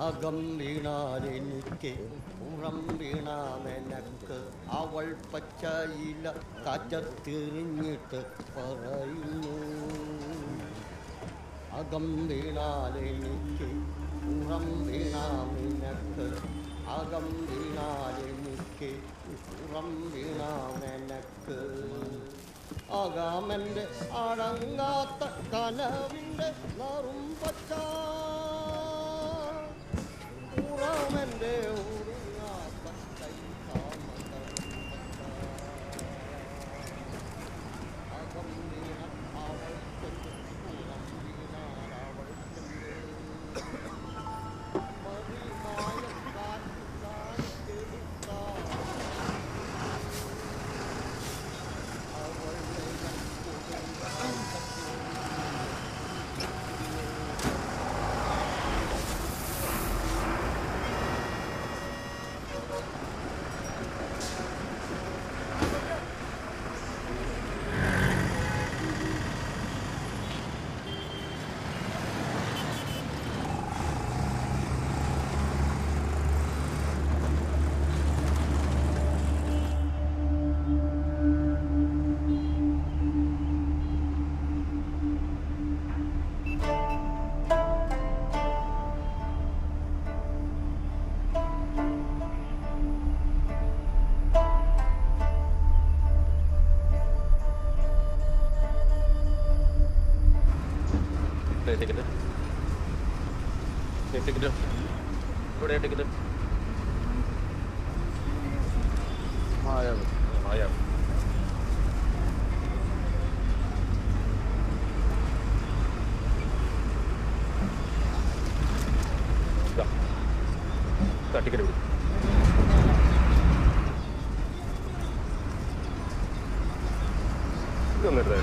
അകം വീണാലെനിക്ക് പുറം വീണാമെനക്ക് അവൾ പച്ചയില കാറ്റത്തെറിഞ്ഞിട്ട് പറയുന്നു. അകം വീണാലെനിക്ക് പുറം വീണാമെനക്ക് അകം വീണാലെനിക്ക് പുറം വീണാമെനക്ക് ആകാമെൻ്റെ അടങ്ങാത്ത കനവിൻ്റെ നറും പച്ച ഊറാമെൻ്റെ ഊറുങ്ങാത്ത കൈ താമസം അകം വീണ അവൾക്ക് പുറം വീണാൽ അവൾക്ക് മറിമായ കാറ്റിലാടുത്ത ടിക്കറ്റ് എവിടെയാ ടിക്കറ്റ്? മായാവ് മായാവ് ടിക്കറ്റ് വിടും. ഇതൊന്നിട്ടാ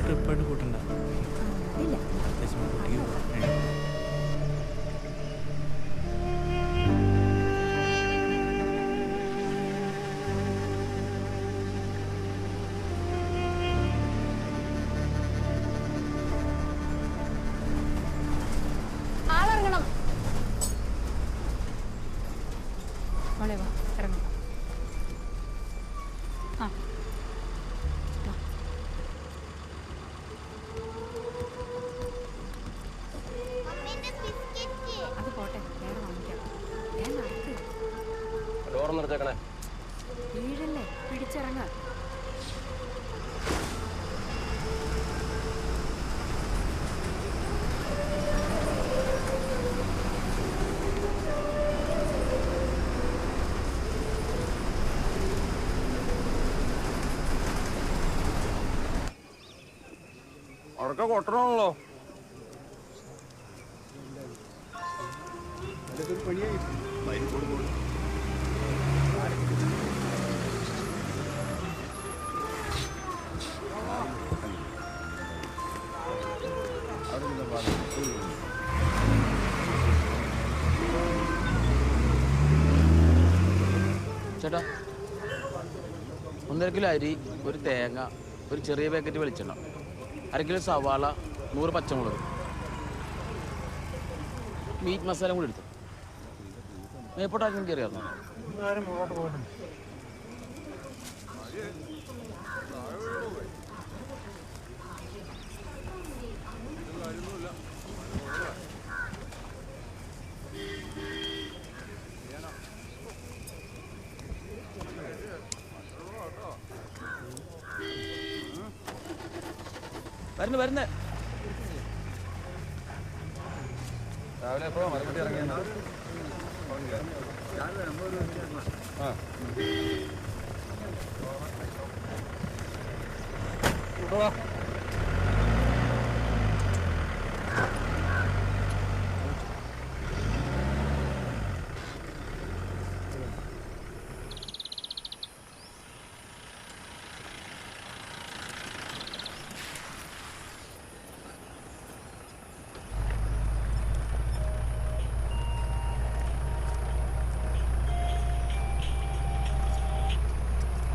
ട്രിപ്പായിട്ട് കൂട്ടണ്ട. ആളിറങ്ങണം. മോളെ വാ ഇറങ്ങാം. ആ അത് പോട്ടെ, വേറെ വാങ്ങിക്കാം. ഞാൻ നടക്ക്. ഡോർ നിർത്തേക്കണേ. വീഴല്ലേ, പിടിച്ചിറങ്ങാം. അവിടൊക്കെ കൊട്ടണമല്ലോ. ചേട്ടാ, 1.5 കിലോ അരി, ഒരു തേങ്ങ, ഒരു ചെറിയ പാക്കറ്റ് വെളിച്ചെണ്ണ, 1/2 കിലോ സവാള, 100 പച്ചമുളക്, മീറ്റ് മസാല കൂടി എടുത്തു. മേപ്പോട്ടാർക്കും കയറിയായിരുന്നു. വരുന്നു വരുന്നേ. രാവിലെ എപ്പോ മരപ്പെട്ടി ഇറങ്ങിയ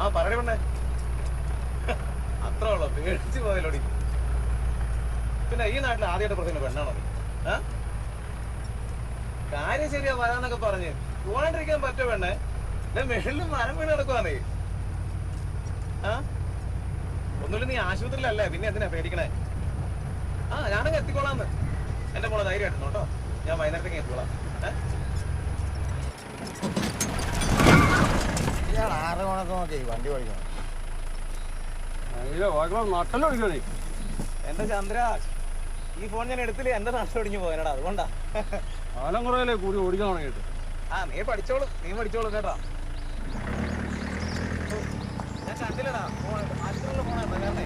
ആ പറയണ പെണ്ണേ, അത്ര ഉള്ളു, പേടിച്ചു പോയല്ലോടി. പിന്നെ ഈ നാട്ടിൽ ആദ്യമായിട്ട് പറഞ്ഞ പെണ്ണാണോ നീ? കാര്യം ശരിയാ വരാന്നൊക്കെ പറഞ്ഞ് പോകാണ്ടിരിക്കാൻ പറ്റോ പെണ്ണേ? മെകളിലും മരം വീണ് കിടക്കുവാന്നേ. ഒന്നുമില്ല, നീ ആശുപത്രിയിലല്ലേ, പിന്നെ എന്തിനാ പേടിക്കണേ? ഞാനങ്ങ് എത്തിക്കോളാന്ന്. എന്റെ മോളെ ധൈര്യമായിരുന്നു കേട്ടോ, ഞാൻ വൈകുന്നേരത്തേക്ക് എത്തിക്കോളാം. ആറ് മണക്ക് നോക്കി വണ്ടി ഓടിക്കണം. നട്ടലൊടിക്കണേ. എന്റെ ചന്ദ്ര, ഈ ഫോൺ ഞാൻ എടുത്തില്ലേ, എന്റെ നാട്ടിലൊടിഞ്ഞു പോയനടാ, അതുകൊണ്ടാ. കാലം കുറയല്ലേ കൂടി ഓടിക്കാൻ തുടങ്ങിയിട്ട്. നീ പഠിച്ചോളൂ കേട്ടോ. ഞാൻ കണ്ടില്ലടാ, ആശുപത്രിയിലുള്ള ഫോണായിരുന്നു കാരണേ.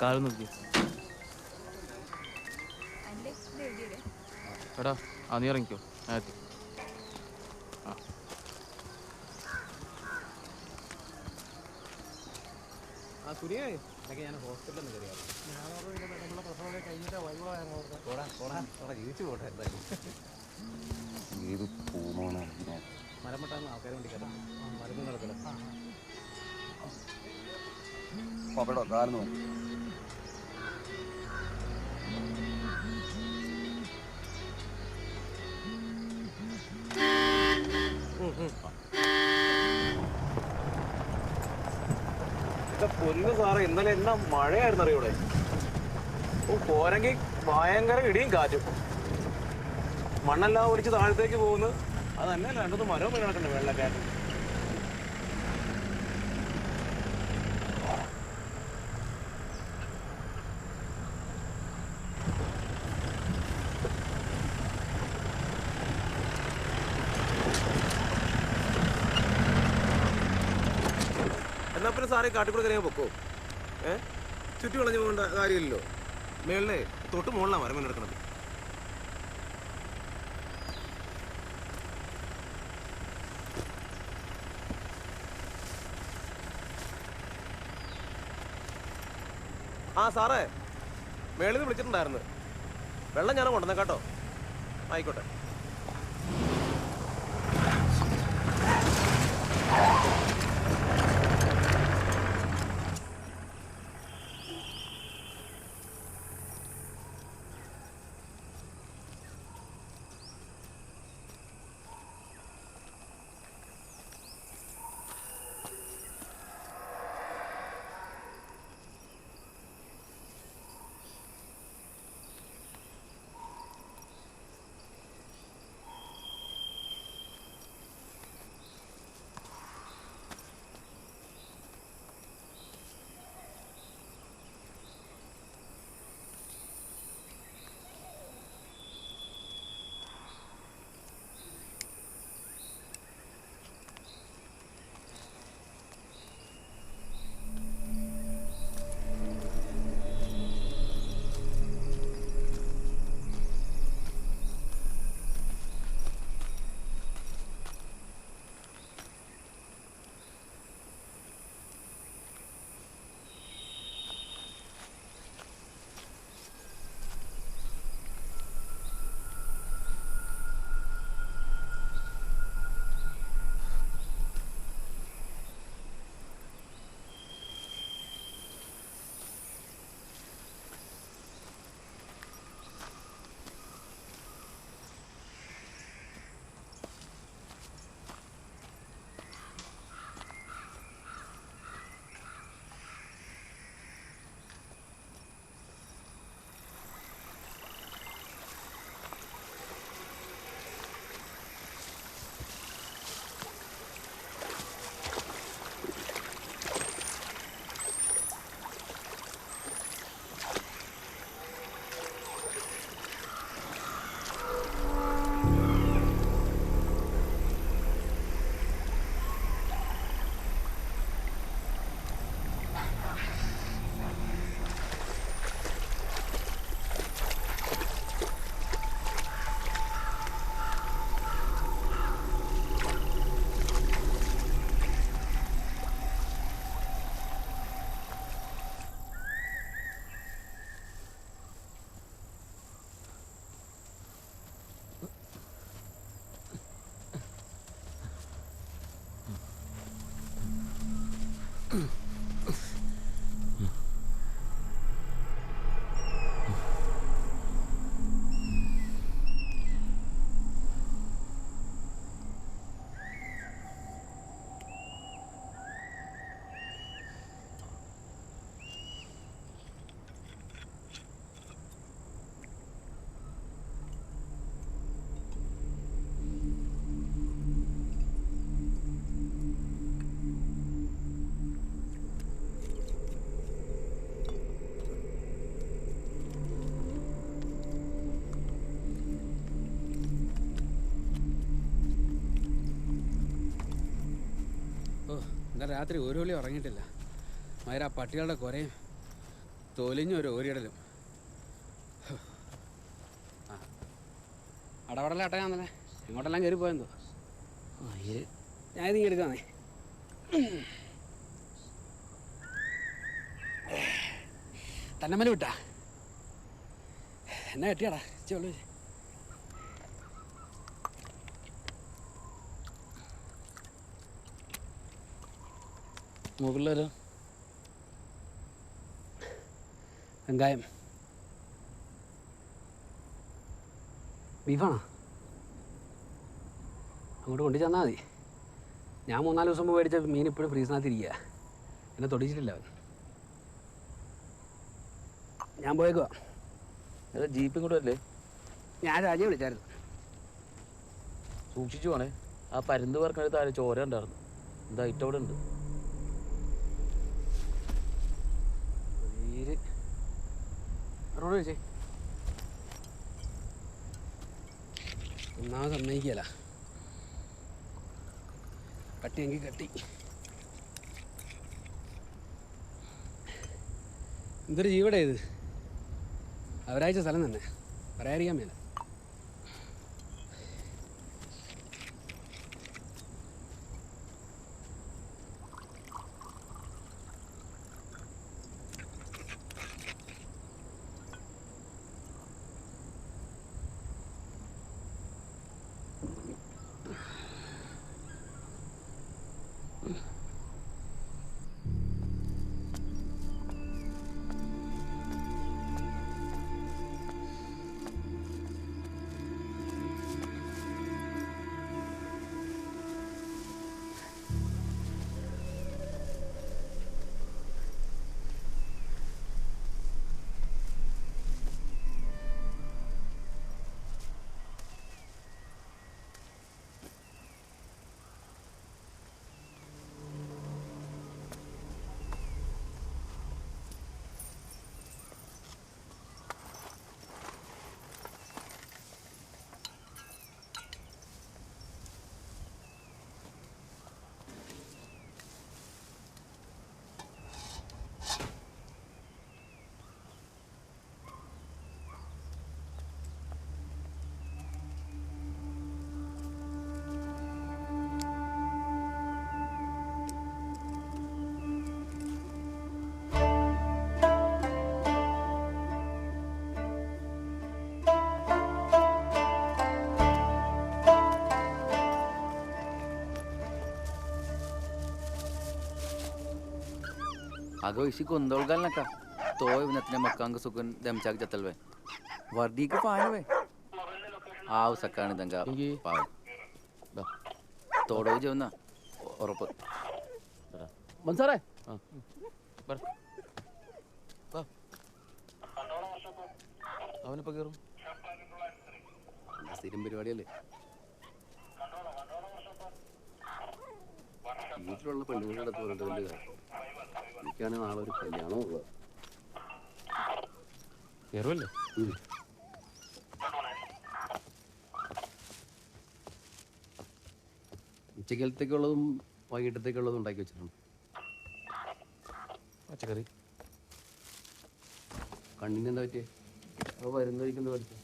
കാല് നോക്കി. എടാ നീ ഇറങ്ങിക്കോ, ഞാൻ എത്തി. ഞാൻ ഹോസ്പിറ്റലിൽ നിന്ന് കയറിയാ ജീവിച്ചു പോട്ടെ. ഏത് പൂമോനെ മരമട്ടാന്ന് ആൾക്കാരെ വേണ്ടി കേട്ടോ, മരുന്ന് നടക്കില്ല. പപ്പടോ കാലം നോക്കി. പൊന്നു സാറേ, ഇന്നലെ എന്നാ മഴയായിരുന്നു അറിയൂടെ. പോരെങ്കിൽ ഭയങ്കര ഇടിയും കാറ്റും. മണ്ണെല്ലാം ഒലിച്ച് താഴത്തേക്ക് പോകുന്നു. അതന്നെ രണ്ടു മരവും വീണ് കിടക്കണ്ടേ വെള്ളക്കാറ്റ്. എന്നാ പിന്നെ സാറേ കാട്ടിക്കൂടെ കറിയാൻ പൊക്കോ. ചുറ്റി വളഞ്ഞു പോകേണ്ട കാര്യമില്ലല്ലോ. മേളിലെ തൊട്ട് മുകളിലാണ് മരം എടുക്കണത്. സാറേ, മേളിൽ നിന്ന് വിളിച്ചിട്ടുണ്ടായിരുന്നു. വെള്ളം ഞാൻ കൊണ്ടുവന്നേ കേട്ടോ. ആയിക്കോട്ടെ. ഇന്നലെ രാത്രി ഒരു വിളി ഉറങ്ങിയിട്ടില്ല. മയര ആ പട്ടികളുടെ കുരയും തൊലിഞ്ഞൊരു ഓരിയിടലും. ആ അടവടല അട്ടയാന്നല്ലേ, എങ്ങോട്ടെല്ലാം കയറി പോയെന്തോ. ഞാൻ ഇതിങ്ങ് എടുക്കാന്നേ. തന്നമ്മല് വിട്ടാ എന്നാ കെട്ടിയാടാ ഉള്ളു. മുകളിലൊരു വെങ്കായം ബീഫാണോ? അങ്ങോട്ട് കൊണ്ടു ചെന്നാൽ മതി. ഞാൻ 3-4 ദിവസം മുമ്പ് മേടിച്ച മീൻ ഇപ്പോഴും ഫ്രീസിനകത്ത് ഇരിക്കുക. എന്നെ തൊടിച്ചിട്ടില്ല അവൻ. ഞാൻ പോയേക്കുവാ. ജീപ്പും കൂടെ അല്ലേ? ഞാൻ രാജയെ വിളിച്ചായിരുന്നു. സൂക്ഷിച്ചു പോണേ. ആ പരുന്ത് പറക്കണ താഴെ ചോര ഉണ്ടായിരുന്നു. എന്താ ഇറ്റ അവിടെ ഉണ്ട്. റോഡ് വെച്ചേ ഒന്നാമത് സമ്മതിക്കല. കട്ടിയെങ്കിൽ കട്ടി. എന്തൊരു ജീവടേ ഇത്. അവരാഴ്ച സ്ഥലം തന്നെ പറയാതിരിക്കാൻ മേല. अगं इशी गोंधळ घाल नका. तोय नतने मक्कांग सुकून दमचाक जातल वे वर्दीक पाय वे आव सकाळी दंगा पाव തോടോ ചെന്ന ഉറപ്പ്. മനസ്സാറേ അവനിപ്പോ കയറും. സ്ഥിരം പരിപാടിയല്ലേ. വീട്ടിലുള്ള പെണ്ണുങ്ങളുടെ തോന്നിട്ട് വലിയ കാര്യം. എനിക്കാണെങ്കിൽ നാളെ ഒരു കല്യാണം ഉള്ളത്. കയറുമല്ലേ? ഉച്ചക്കലത്തേക്കുള്ളതും വൈകിട്ടത്തേക്കുള്ളതും ഉണ്ടാക്കി വെച്ചിട്ടുണ്ട്. പച്ചക്കറി കണ്ണിന് എന്താ പറ്റിയേ? അപ്പോൾ വരുന്ന കഴിക്കുന്നത് പഠിച്ചു.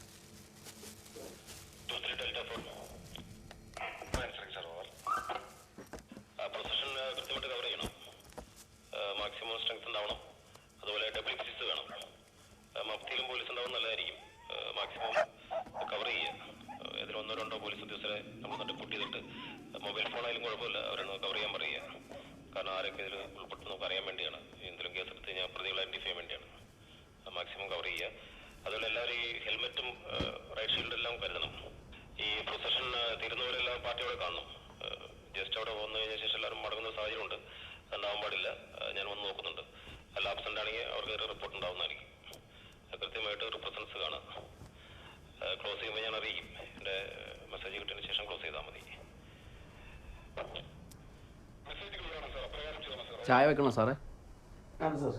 മൊബൈൽ ഫോണായാലും കുഴപ്പമില്ല, അവരൊന്ന് കവർ ചെയ്യാൻ പറയുക. കാരണം ആരൊക്കെ ഇതിൽ ഉൾപ്പെട്ടു നമുക്ക് അറിയാൻ വേണ്ടിയാണ്. എന്തെങ്കിലും കേസ് എടുത്ത് കഴിഞ്ഞാൽ പ്രതികളെ ഐഡന്റിഫൈ ചെയ്യാൻ വേണ്ടിയാണ്. മാക്സിമം കവർ ചെയ്യുക. അതുപോലെ എല്ലാവരും ഈ ഹെൽമെറ്റും റൈറ്റ് ഷീൽഡും എല്ലാം കരുതണം. ഈ പ്രൊസഷൻ തീരുന്നവരെല്ലാം പാർട്ടിയോടെ കാണണം. ജസ്റ്റ് അവിടെ വന്നു കഴിഞ്ഞ ശേഷം എല്ലാവരും മടങ്ങുന്ന സാഹചര്യമുണ്ട്. അതുണ്ടാവാൻ പാടില്ല. ഞാൻ വന്ന് നോക്കുന്നുണ്ട്. അല്ല ആബ്സെന്റ് ആണെങ്കിൽ അവർക്ക് റിപ്പോർട്ട് ഉണ്ടാവുന്നതായിരിക്കും. കൃത്യമായിട്ട് ഒരു പ്രസൻസ് കാണുക. ക്ലോസ് ചെയ്യുമ്പോൾ ഞാൻ അറിയിക്കും. എൻ്റെ മെസ്സേജ് കിട്ടിയതിന് ശേഷം ക്ലോസ് ചെയ്താൽ മതി. ചായ വെക്കണോ സാറേ? Sir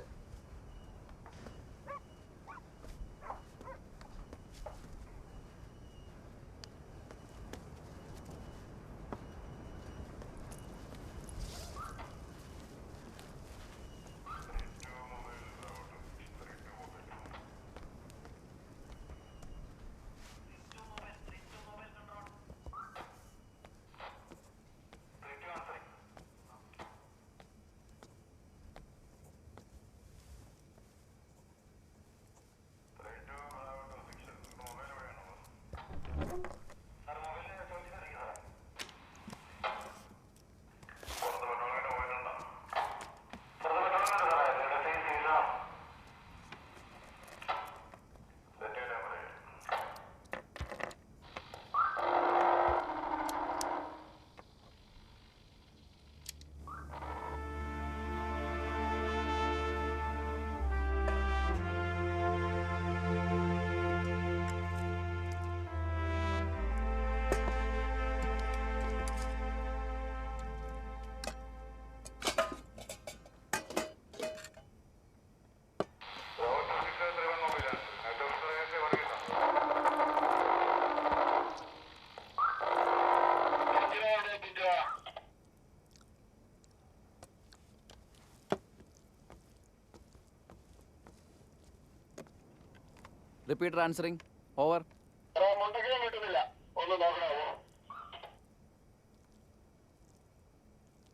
repeater answering. Over.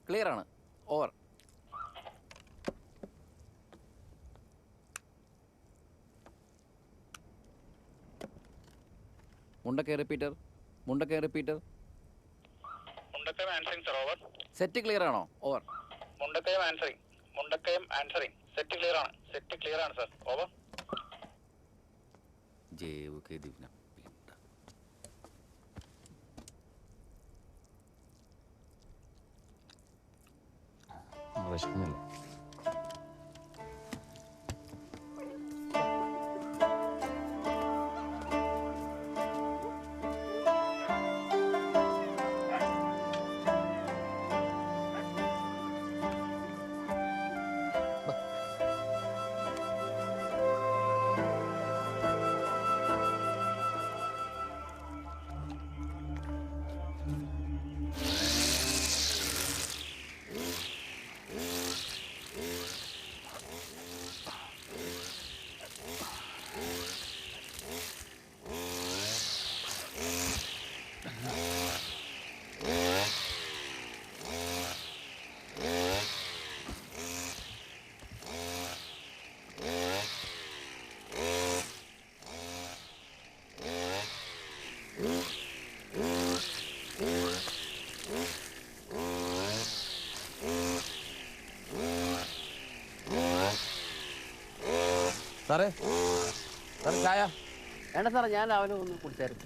Clear ആണ്. Over. Mundakayam repeater. Mundakayam repeater. Mundakayam answering sir. Over. Set clear ആണോ? Over. Mundakayam answering. Mundakayam answering. Set clear ആണ്. സെറ്റ് ക്ലിയർ ആണ് സർ. ഓവർ. ജേവ് കെ ദിവ്ന. വിഷമില്ല. സാറേ, സാറേ ചായ വേണ്ട സാറേ, ഞാൻ രാവിലെ ഒന്ന് കുടിച്ചായിരുന്നു.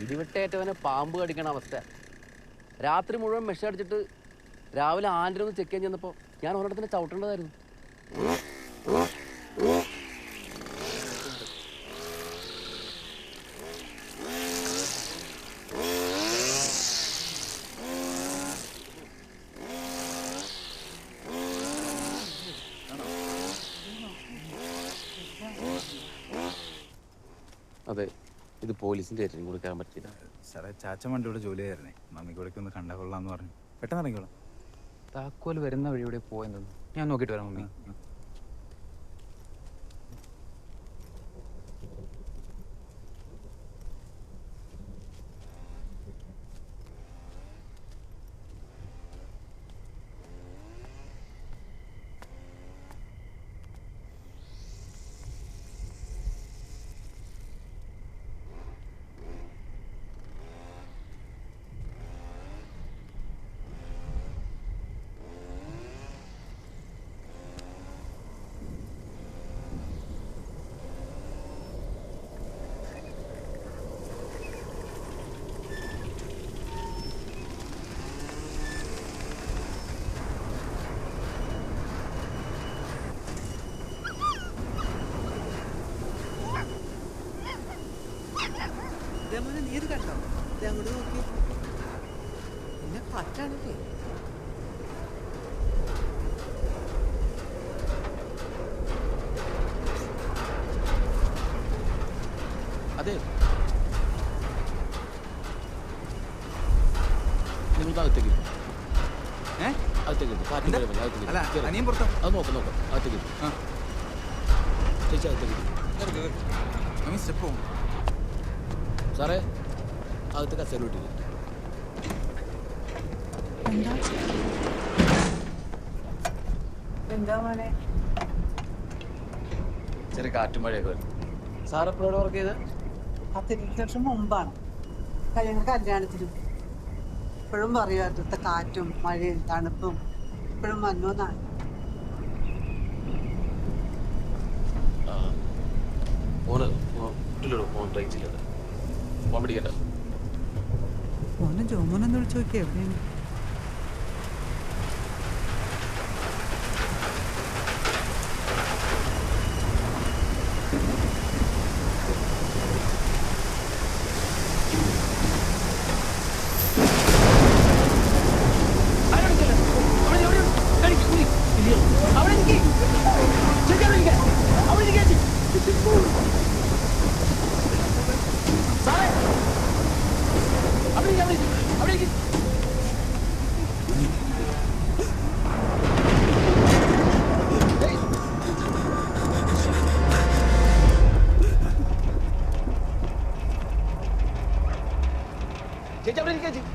ഇടിവെട്ടേറ്റവനെ പാമ്പ് കടിക്കണ അവസ്ഥ. രാത്രി മുഴുവൻ മെഷ് അടിച്ചിട്ട് രാവിലെ ആൻഡ്രൊന്ന് ചെക്ക് ചെയ്യാൻ ചെന്നപ്പോൾ ഞാൻ ഒരിടത്തിന് ചവിട്ടേണ്ടതായിരുന്നു. അതെ, ഇത് പോലീസിന്റെ ഏറ്റും കൊടുക്കാൻ പറ്റില്ല സാറേ. ചാച്ചൻ വണ്ടിയുടെ ജോലി ആയിരുന്നേ. മമ്മിക്കൂടേക്ക് ഒന്ന് കണ്ടാ കൊള്ളാന്ന് പറഞ്ഞു. പെട്ടെന്ന് ഇറങ്ങിക്കോളാം. താക്കോൽ വരുന്ന വഴി ഇവിടെ പോയെന്നു ഞാൻ നോക്കിയിട്ട് വരാം മമ്മി. നീ ഇത് കണ്ടോ? അങ്ങോട്ട് നോക്കി. പിന്നെ കാറ്റാണല്ലേ. അതെ, നിങ്ങൾക്ക് അകത്തേക്ക് അനിയൻ പുറത്തോ? അത് നോക്കാം അകത്തേക്ക് ചേച്ചി അകത്തേക്ക് സ്റ്റെപ്പ് പോകും. സാറേ അകത്ത് കസേര വിട്ടില്ല. എന്താ മോനെ? ചെറിയ കാറ്റും മഴയൊക്കെ വരും. സാർ എപ്പോഴാണ് വർക്ക് ചെയ്തത്? 10 വർഷം മുമ്പാണ് കല്യാണത്തിനും. ഇപ്പോഴും പറയുമായിരുന്നു കാറ്റും മഴയും തണുപ്പും ഇപ്പോഴും വന്നോന്നാണ്. മോനെ ജോമോനെന്ന് വിളിച്ചു നോക്കിയാ എവിടെയാണ്? ചേച്ചി അവിടെ ഇരിക്കുക ചേച്ചി.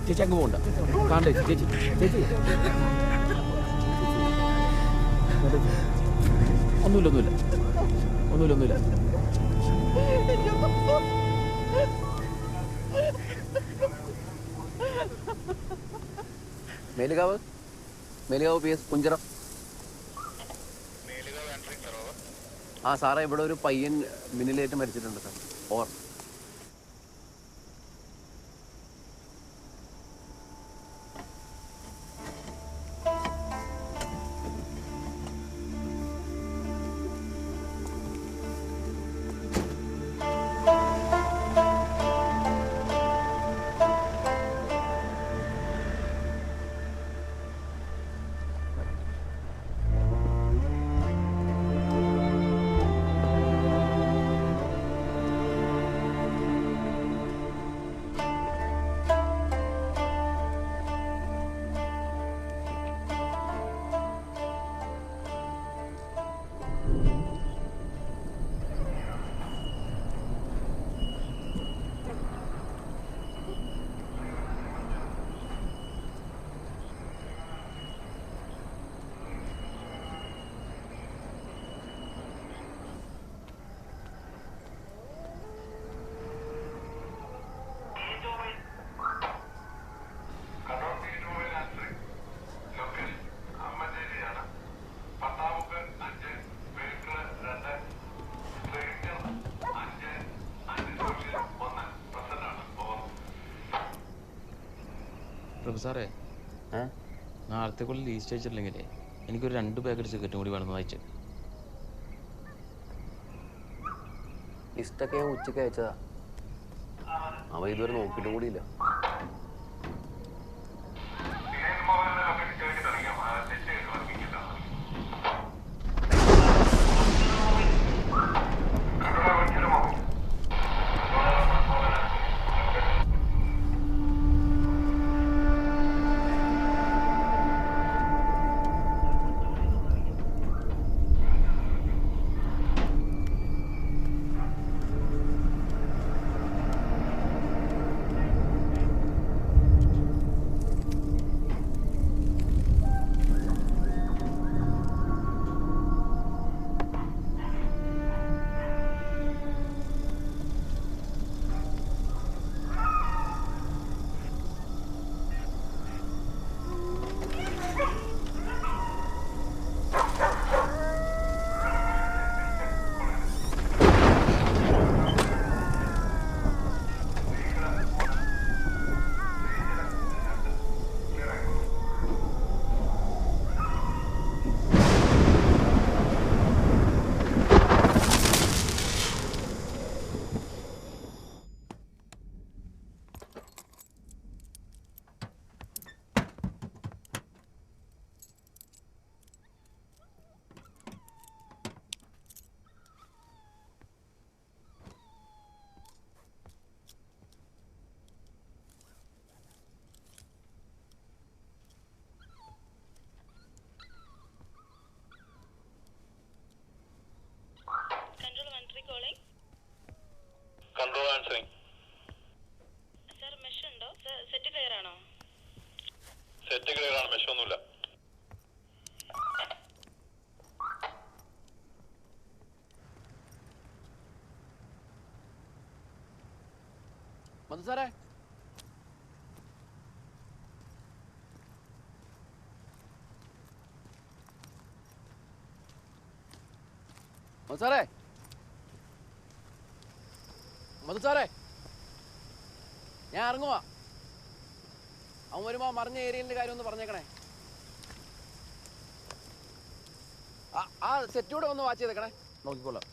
ചേച്ചി അങ്ങ് പോകണ്ട. കാണണ്ടേ ചേച്ചി? ചേച്ചി ഒന്നുമില്ല. മേലുകാവ് PS കുഞ്ചറ. ആ സാറേ, ഇവിടെ ഒരു പയ്യൻ മിന്നിലേറ്റ് മരിച്ചിട്ടുണ്ട് സാർ. ഓർ സാറേ, നാളത്തേക്കുള്ളിൽ ലീസ്റ്റ് അയച്ചിട്ടില്ലെങ്കിലേ എനിക്കൊരു 2 പാക്കറ്റ് സിഗരറ്റും കൂടി വേണമെന്ന് വായിച്ചു. ലിസ്റ്റൊക്കെ ഞാൻ ഉച്ചയ്ക്ക് അയച്ചതാ. അവ ഇതുവരെ നോക്കിയിട്ടും കൂടിയില്ല. Control answering. സർ മെഷ് ഉണ്ടോ? സെറ്റ് ക്ലിയർ ആണോ? സെറ്റ് ക്ലിയർ ആണ്, മെഷ് ഒന്നുമില്ല. മധു സാറേ, മധു സാറേ, ഞാൻ ഇറങ്ങുവാ. അവൻ വരുമ്പോ മറിഞ്ഞ ഏരിയലിന്റെ കാര്യം ഒന്ന് പറഞ്ഞേക്കണേ. ആ സെറ്റൂടെ ഒന്ന് വാച്ച് ചെയ്തേക്കണേ, നോക്കിക്കോളാം.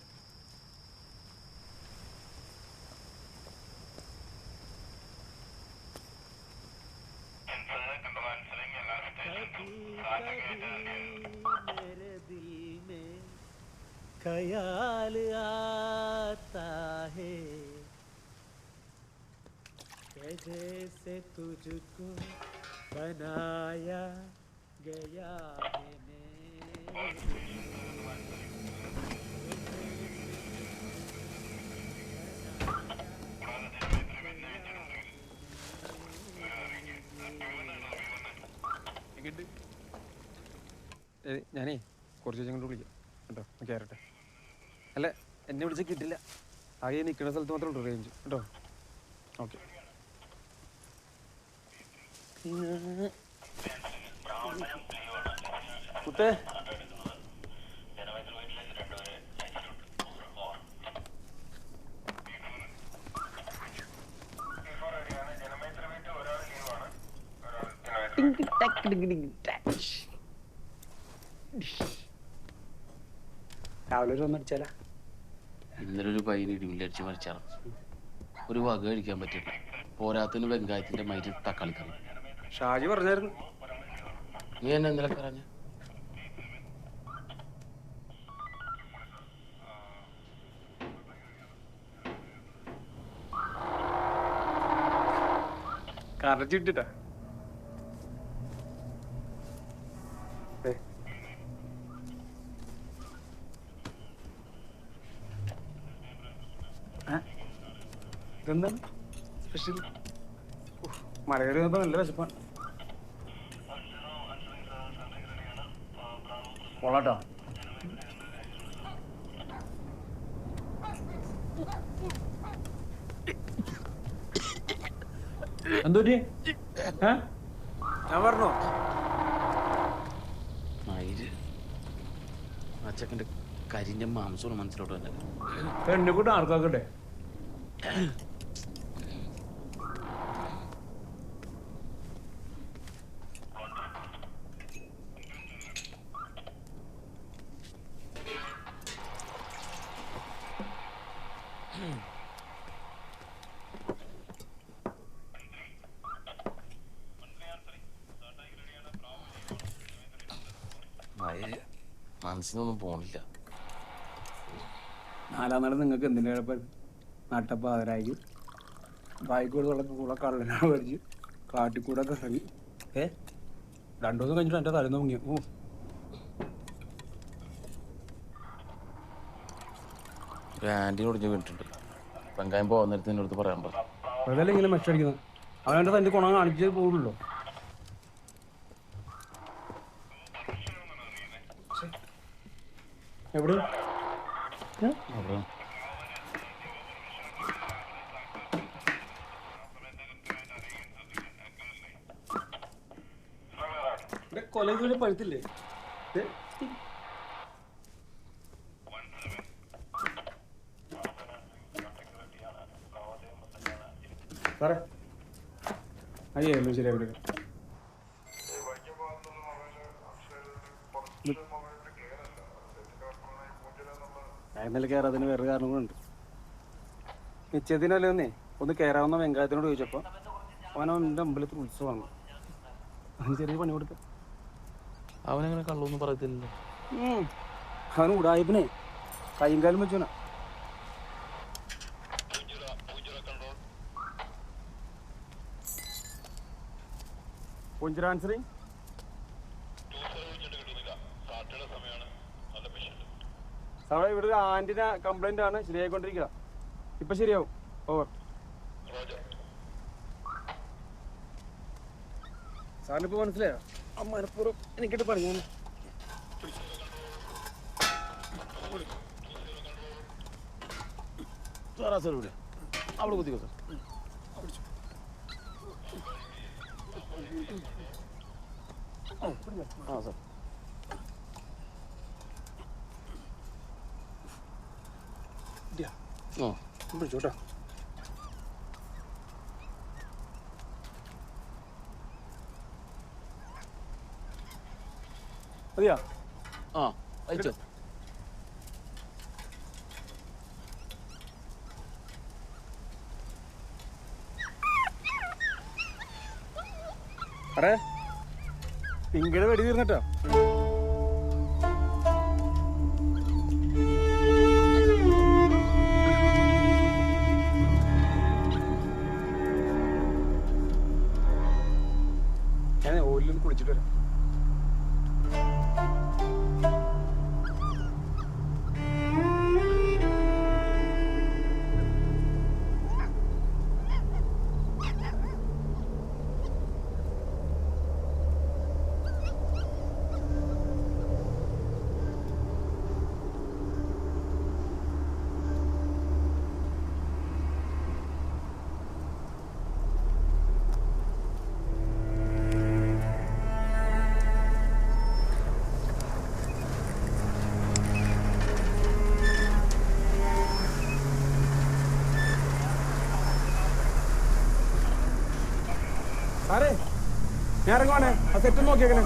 ख्याल आता है कि जैसे तुझको बनाया गया है ഞാനേ കുറച്ച് ദിവസം കൊണ്ട് വിളിക്കാം കേട്ടോ കയറട്ടെ. അല്ല എന്നെ വിളിച്ചാൽ കിട്ടില്ല. ആകെ നിൽക്കുന്ന സ്ഥലത്ത് മാത്രമേ ഉള്ളൂ റേഞ്ച് കേട്ടോ. ഓക്കെ. കുത്തേ രാവിലെ ഒരു ഒന്നടിച്ചാലാ. ഇന്നലെ ഒരു പയ്യന് ഇടിമില്ലടിച്ച് മരിച്ചാണ്. ഒരു വക കഴിക്കാൻ പറ്റില്ല. പോരാത്തിന് വെങ്കായത്തിന്റെ മയില് തക്കാളി കറി. ഷാജി പറഞ്ഞായിരുന്നു. നീ എന്നെ ഇന്നലെ പറഞ്ഞ കറച്ച് ഇട്ടിട്ടാ. ഇതെന്താണ് സ്പെഷ്യൽ? മലകറി വന്നപ്പോ നല്ല വിശപ്പാണ്. കൊള്ളാട്ടോ. എന്തോറ്റി? ഞാൻ പറഞ്ഞോ മയില് ആ ചെക്കൻ്റെ കരിഞ്ഞ മാംസമാണ് മനസ്സിലോട്ട് വന്നത്. എന്നെ കൂട്ട് ആർക്കാക്കട്ടെ. മയില് മനസ്സിനൊന്നും പോണില്ല. നാലാം നാളെ നിങ്ങൾക്ക് എന്തിനാ കുഴപ്പം? നട്ടപ്പാതിരായി ബായിക്കോടുള്ള കൂടെ കള്ളനാണ് പഠിച്ച് കാട്ടിക്കൂടൊക്കെ ഇറങ്ങി 2 ദിവസം കഴിഞ്ഞിട്ട് എൻ്റെ തലേന്ന് മുങ്ങിയ. ഒരു ആൻറ്റി ഒടിഞ്ഞ് വീണിട്ടുണ്ട്. വെങ്കായം പോകുന്ന നേരത്തെ എൻ്റെ അടുത്ത് പറയാൻ പറഞ്ഞു. അതല്ലേ ഇങ്ങനെ മെച്ചടിക്കുന്നത്. അവൻ്റെ തൻ്റെ ഗുണം കാണിച്ചേ പോകുള്ളൂ. എവിടെ കൊലകൾ പഴുത്തില്ലേ? സാറേ അയ്യായിരുന്നു ശരി. എവിടെ ഇന്നലെ കയറാതിന് വേറെ കാരണങ്ങളുണ്ട്. നിശ്ചയത്തിനല്ലേ ഒന്ന് കയറാവുന്ന വെങ്കായത്തിനോട് ചോദിച്ചപ്പോൾ അവൻ്റെ അമ്പലത്തിൽ ഉത്സവമാണ്. അവന് ചെറിയ പണി കൊടുക്ക. അവനങ്ങനെ കള്ളൊന്നും പറയത്തില്ലല്ലോ. അവന് ഉടായ്പിനെ കൈയും കാലും വെച്ചോനാ. കൊഞ്ചിരാൻസറി സാറേ ഇവിടെ ഒരു ആന്റിന കംപ്ലൈന്റ് ആണ്. ശരിയായിക്കൊണ്ടിരിക്കുക. ഇപ്പൊ ശരിയാവും. ഓവർ. സാറിനിപ്പോ മനസ്സിലായോ? മനപ്പൂർവ്വം എനിക്കിട്ട് പറഞ്ഞു. സാറാ സാർ ഇവിടെ അവിടെ കുത്തിക്കോ സാർ. ആ സാർ പിടിച്ചോട്ടോ. മതിയാ? ആ അയച്ചോ. അറേ പിങ്കയുടെ വെടി തീർന്നിട്ടോ? സാറേ ഞാൻ ഇറങ്ങുവാണേ. ആ സെറ്റ് നോക്കിയേക്കണേ.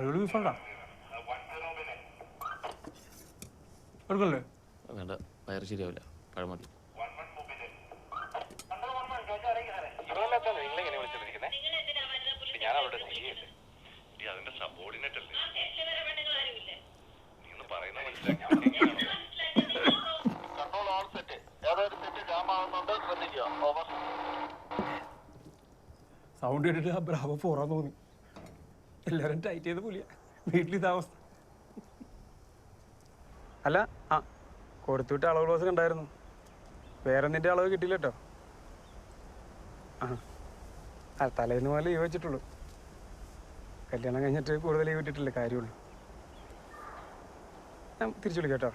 അടിപൊളി ബീഫാണ്ടാ. എടുക്കല്ലേ? വേണ്ട, വയറ് ശരിയാവില്ല. പഴമതി. അതിന്റെ സബോർഡിനേറ്റ് അല്ലേ? നീ ഒന്ന് പറയുന്ന മനസ്സിലാക്കി. സൗണ്ട് കേട്ടിട്ട് ആ ബ്രാവോ പോറാൻ തോന്നി. എല്ലാവരും ടൈറ്റ് ചെയ്ത് പുലിയ. വീട്ടിൽ ഇതാവസ്ഥ. അല്ല, ആ കൊടുത്തുവിട്ട അളവ് ക്ലോസ് കണ്ടായിരുന്നു. വേറെ നിന്റെ അളവ് കിട്ടിയില്ല കേട്ടോ. ആ തലേന്ന് പോലെ ലീവ് വെച്ചിട്ടുള്ളൂ. കല്യാണം കഴിഞ്ഞിട്ട് കൂടുതൽ ലീവ് കിട്ടിയിട്ടില്ല, കാര്യമുള്ളൂ. ഞാൻ തിരിച്ചു വിളിക്കാം കേട്ടോ.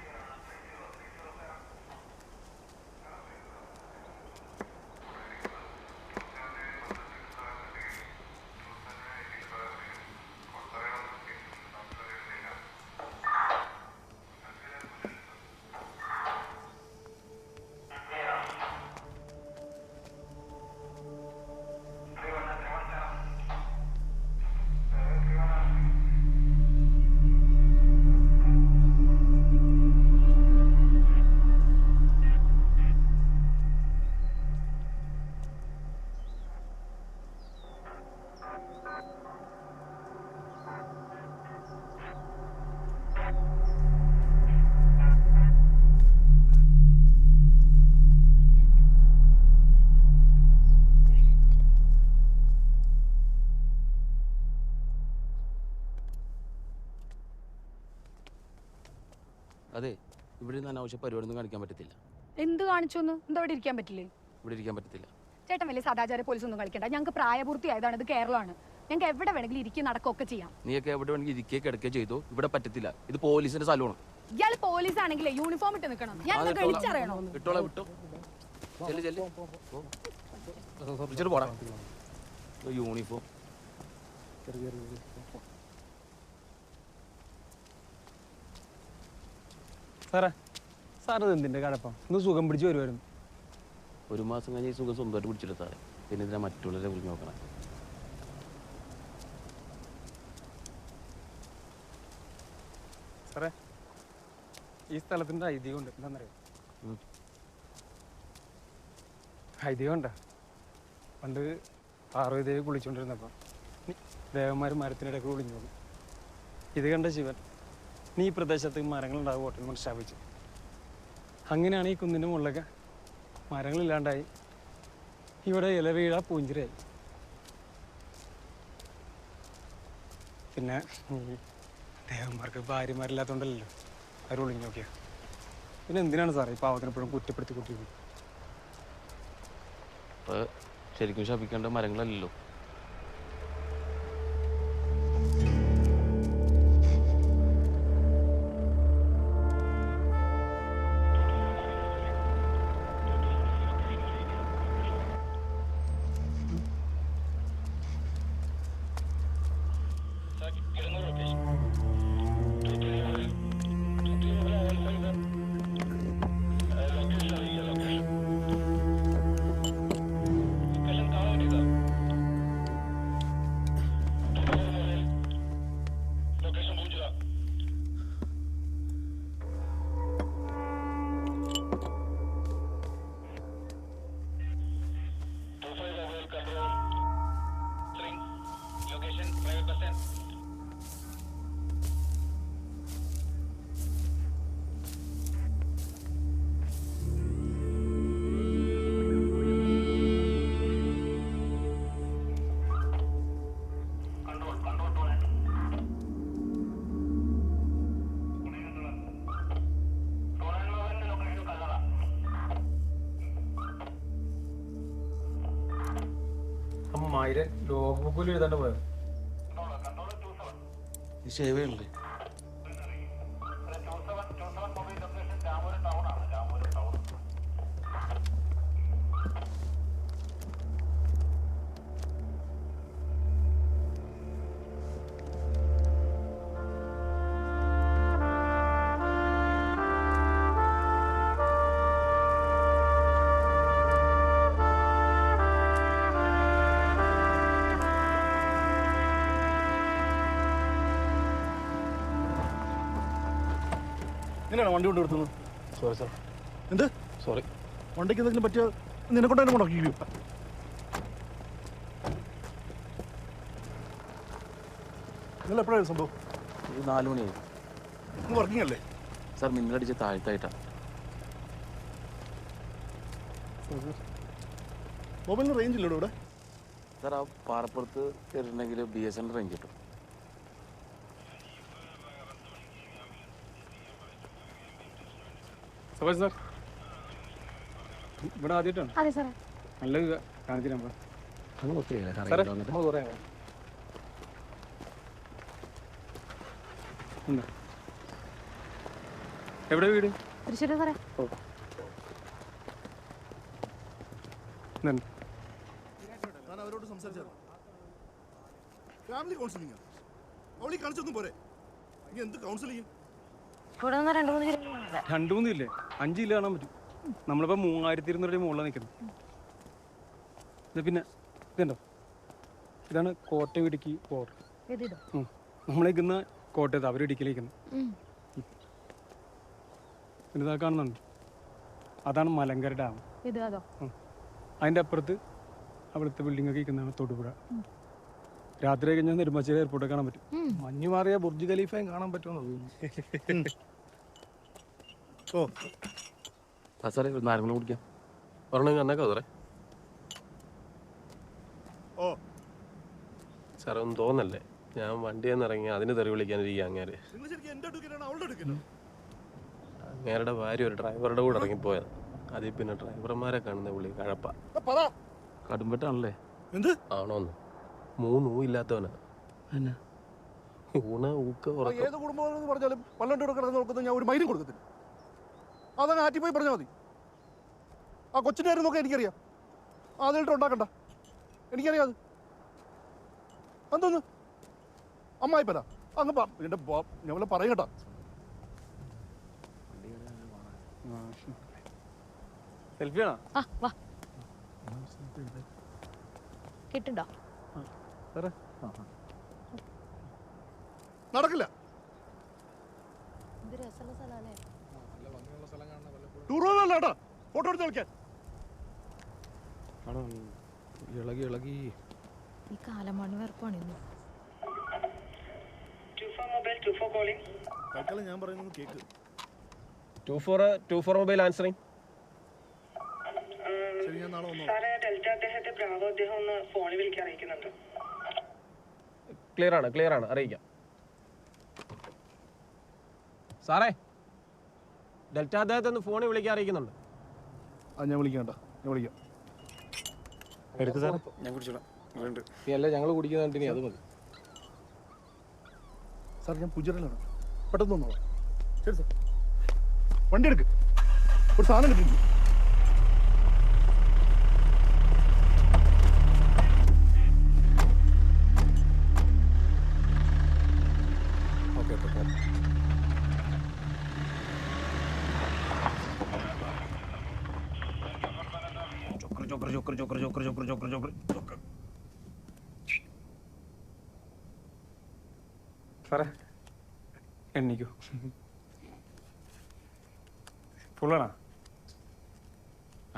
അതെ, ഇവിടെ നിന്ന് അനാവശ്യ പരിപാടിയൊന്നും കാണിക്കാൻ പറ്റത്തില്ല. എന്ത് കാണിച്ചു? എന്താ ഇവിടെ ഇരിക്കാൻ പറ്റില്ലേ? ഇവിടെ ഇരിക്കാൻ പറ്റത്തില്ല. ചേട്ടൻ വലിയ സദാചാര പോലീസ് ഒന്നും കളിക്കണ്ട. ഞങ്ങൾക്ക് പ്രായപൂർത്തിയായതാണ്. ഇത് കേരളമാണ്. ഞങ്ങൾക്ക് എവിടെ വേണമെങ്കിലും ഇരിക്കും നടക്കുകയൊക്കെ ചെയ്യാം. നീയൊക്കെ എവിടെ വേണമെങ്കിൽ ഇരിക്കുക കിടക്കുക ചെയ്തോ, ഇവിടെ പറ്റത്തില്ല. ഇത് പോലീസിന്റെ സ്ഥലമാണ്. ഇയാൾ പോലീസ് ആണെങ്കിലേ യൂണിഫോം ഇട്ട് നിൽക്കണം. ഞാൻ കഴിച്ചറിയണോ? വിട്ടോളാം, വിട്ടോ. ചെല്ലു ചെല്ലു, വിളിച്ചിട്ട് പോടാ. യൂണിഫോം സാറേ, സാറ് എന്തിൻ്റെ കടപ്പം? ഒന്ന് സുഖം പിടിച്ച് വരുമായിരുന്നു. ഒരു മാസം കഴിഞ്ഞ് ഈ സുഖം സ്വന്തമായിട്ട് പിടിച്ചിട്ട് സാറേ, പിന്നെ ഇതിനെ മറ്റുള്ളവരെ കുറിച്ച് നോക്കണം. സാറേ, ഈ സ്ഥലത്തിൻ്റെ ഐതിഹ്യം ഉണ്ട്. എന്താണെന്നറിയോ? ഐതിഹ്യം ഉണ്ട, പണ്ട് പാർവതിദേവി കുളിച്ചുകൊണ്ടിരുന്നപ്പോൾ ദേവന്മാർ മരത്തിനിടയ്ക്ക് കുളിഞ്ഞോളൂ. ഇത് കണ്ട ശിവൻ നീ ഈ പ്രദേശത്ത് മരങ്ങളുണ്ടാകും ഓട്ടം കൊണ്ട് ശാപിച്ചു. അങ്ങനെയാണ് ഈ കുന്നിൻ്റെ മുകളിലൊക്കെ മരങ്ങളില്ലാണ്ടായി ഇവിടെ ഇല വീഴാ പൂഞ്ചിരയായി. പിന്നെ ദേവന്മാർക്ക് ഭാര്യമാരില്ലാത്തതുകൊണ്ടല്ലോ അവർ ഒളിഞ്ഞു നോക്കിയ. പിന്നെ എന്തിനാണ് സാറേ ഈ പാവത്തിന് എപ്പോഴും കുറ്റപ്പെടുത്തി കൂട്ടിയത്? അപ്പോൾ ശരിക്കും ശപിക്കേണ്ട മരങ്ങളല്ലല്ലോ. ആയിരം ലോകബുക്കിൽ എഴുതാണ്ട് പോയത് സേവയല്ലേ? എങ്ങനെയാണ് വണ്ടി കൊണ്ട് നിർത്തുന്നത്? Sorry sir. എന്ത് സോറി, വണ്ടിക്ക് എന്തെങ്കിലും പറ്റിയാൽ നിന്നെ കൊണ്ട് തന്നെ മുടക്കിക്കും. നിങ്ങൾ എപ്പോഴായിരുന്നു സംഭവം? ഇത് 4 മണിയായി. നിങ്ങൾ വർക്കിംഗ് അല്ലേ? സാർ മിന്നലടിച്ച് താഴ്ത്തായിട്ടാണ്. മൊബൈലിന് റേഞ്ച് ഇല്ലല്ലോ ഇവിടെ? സാർ ആ പാറപ്പുറത്ത് കയറിയിട്ടുണ്ടെങ്കിൽ BSNL റേഞ്ച് കിട്ടും. സബാഷ് സാർ, ഇവിടെ ആദ്യമായിട്ടാണ്. അതെ സാറേ. നല്ല കാണിച്ചു നമ്പർ അങ്ങനെ ഒത്തിരിയല്ലേ സാറേ? സാറേ? നമ്മൾ കുറേ ഉണ്ട്. എവിടെ വീട്? തൃശ്ശൂർ സാറേ. എന്താണ്? ഞാൻ അവരോട് സംസാരിച്ചത് ഫാമിലി കൗൺസിലിംഗ്. അവളീ കാണിച്ചൊന്നും പോരെ, ഇനി എന്ത് കൗൺസിലിംഗ്? ഇവിടെ നിന്ന് 2-3 2-3 ഇല്ലേ, 5 ജില്ല കാണാൻ പറ്റും. നമ്മളിപ്പോൾ 3200 മുകളിൽ നിൽക്കുന്നത്. ഇത് പിന്നെ ഇതുണ്ടോ, ഇതാണ് കോട്ടയം ഇടുക്കി ബോർഡർ. നമ്മളേക്കുന്ന കോട്ടയത്ത് അവർ ഇടുക്കിയിലേക്കുന്നത്. പിന്നെ ഇതാ കാണുന്നുണ്ട്, അതാണ് മലങ്കര ഡാം. അതിൻ്റെ അപ്പുറത്ത് അവിടുത്തെ ബിൽഡിംഗ് ഒക്കെ ഇരിക്കുന്നതാണ് തൊടുപുഴ. രാത്രി കഴിഞ്ഞാൽ നെടുമ്പാശ്ശേരി എയർപോർട്ടൊക്കെ കാണാൻ പറ്റും. മഞ്ഞു മാറിയ ബുർജ് ഖലീഫയും കാണാൻ പറ്റുമെന്ന് തോന്നുന്നു. ആ സാറേ, ഒരു നാരങ്ങ കുടിക്കാം. ഒരെണ്ണം കണ്ണൊക്കെ സാറേ. ഓ സാറേ ഒന്നും തോന്നല്ലേ, ഞാൻ വണ്ടിയിൽ നിന്ന് ഇറങ്ങി അതിന് തെറി വിളിക്കാനിരിക്കുക. അങ്ങേര് നിങ്ങൾ ശരിക്കും എൻ്റെ അടുക്കലാണ് അവളുടെ അടുക്കലോ? അങ്ങേരുടെ ഭാര്യ ഒരു ഡ്രൈവറുടെ കൂടെ ഇറങ്ങിപ്പോയത്. അതിൽ പിന്നെ ഡ്രൈവർമാരെ കാണുന്ന വിളി കഴപ്പ. കടുംപെട്ടാണല്ലേ? എന്ത് ആണോന്ന് മൂന്ന് ഇല്ലാത്തവനാ. ഊണ ഊക്ക് ഉറക്കം. ഏത് കുടുംബം പറഞ്ഞാലും പല്ലണ്ട് കിടന്ന് നോക്കുന്നത് ഞാൻ ഒരു മൈനും കൊടുക്കത്തില്ല. അതങ്ങ് ആറ്റിപ്പോയി പറഞ്ഞാൽ മതി. ആ കൊച്ചിൻ്റെ കാര്യം നോക്കാൻ എനിക്കറിയാം. അതിലിട്ട് ഉണ്ടാക്കണ്ട, എനിക്കറിയാം. അത് എന്തോന്ന് അമ്മായിപ്പല അങ്ങ് എൻ്റെ ഞാൻ വല്ല പറയും കേട്ടാ. സെൽഫിയാണോ? കിട്ടുണ്ടോ? നടക്കില്ല. ടൂറോന്നല്ല ഫോട്ടോ എടുത്ത് കളിക്കാൻ. ഇളകി ഇളകി ഈ കാലമാണ് വെറുപ്പാണ്. തൽക്കാലം ഞാൻ പറയുന്നത് കേക്ക്. 24 mobile answering. ശരി, ഞാൻ നാളെ വന്നോ. ക്ലിയർ ആണ് അറിയിക്കാം സാറേ. ഡെൽറ്റ അദ്ദേഹത്തെ ഒന്ന് ഫോണിൽ വിളിക്കാൻ അറിയിക്കുന്നുണ്ട്. ഞാൻ വിളിക്കാം. എടുക്ക് സാറേ. ഞാൻ കുടിച്ചോളാം. അല്ല ഞങ്ങൾ കുടിക്കുന്നുണ്ട്, ഇനി അത് മതി സാർ. ഞാൻ പുജറിലാണ്, പെട്ടെന്ന് വന്നോളാം. ശരി സാർ. വണ്ടി എടുക്ക്, ഒരു സാധനം കിട്ടില്ല. സാറേ എണ്ണിക്കോ. ഫുള്ളാണോ?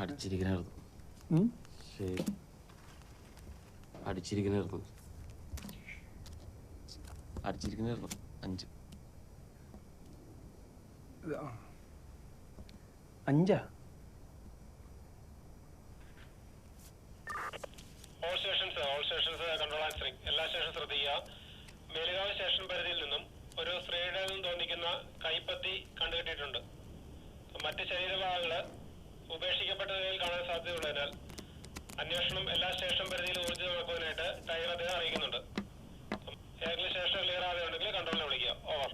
അടിച്ചിരിക്കണായിരുന്നു. ശരി, അടിച്ചിരിക്കണായിരുന്നു 5. All stations control answering. എല്ലാ സ്റ്റേഷനും ശ്രദ്ധിക്കുക. മേലുകാവ് സ്റ്റേഷൻ പരിധിയിൽ നിന്നും ഒരു സ്ത്രീയുടെ നിന്നും തോന്നിക്കുന്ന കൈപ്പത്തി കണ്ടുകിട്ടിയിട്ടുണ്ട്. മറ്റ് ശരീരഭാഗങ്ങള് ഉപേക്ഷിക്കപ്പെട്ട നിലയിൽ കാണാൻ സാധ്യതയുള്ളതിനാൽ അന്വേഷണം എല്ലാ സ്റ്റേഷൻ പരിധിയിലും ഊർജിതമാക്കുന്നതിനായിട്ട് ടൈഗർ അദ്ദേഹം അറിയിക്കുന്നുണ്ട്. ഏതെങ്കിലും സ്റ്റേഷൻ ക്ലിയർ ആവുകയാണെങ്കിൽ കൺട്രോളിനെ വിളിക്കുക. ഓവർ.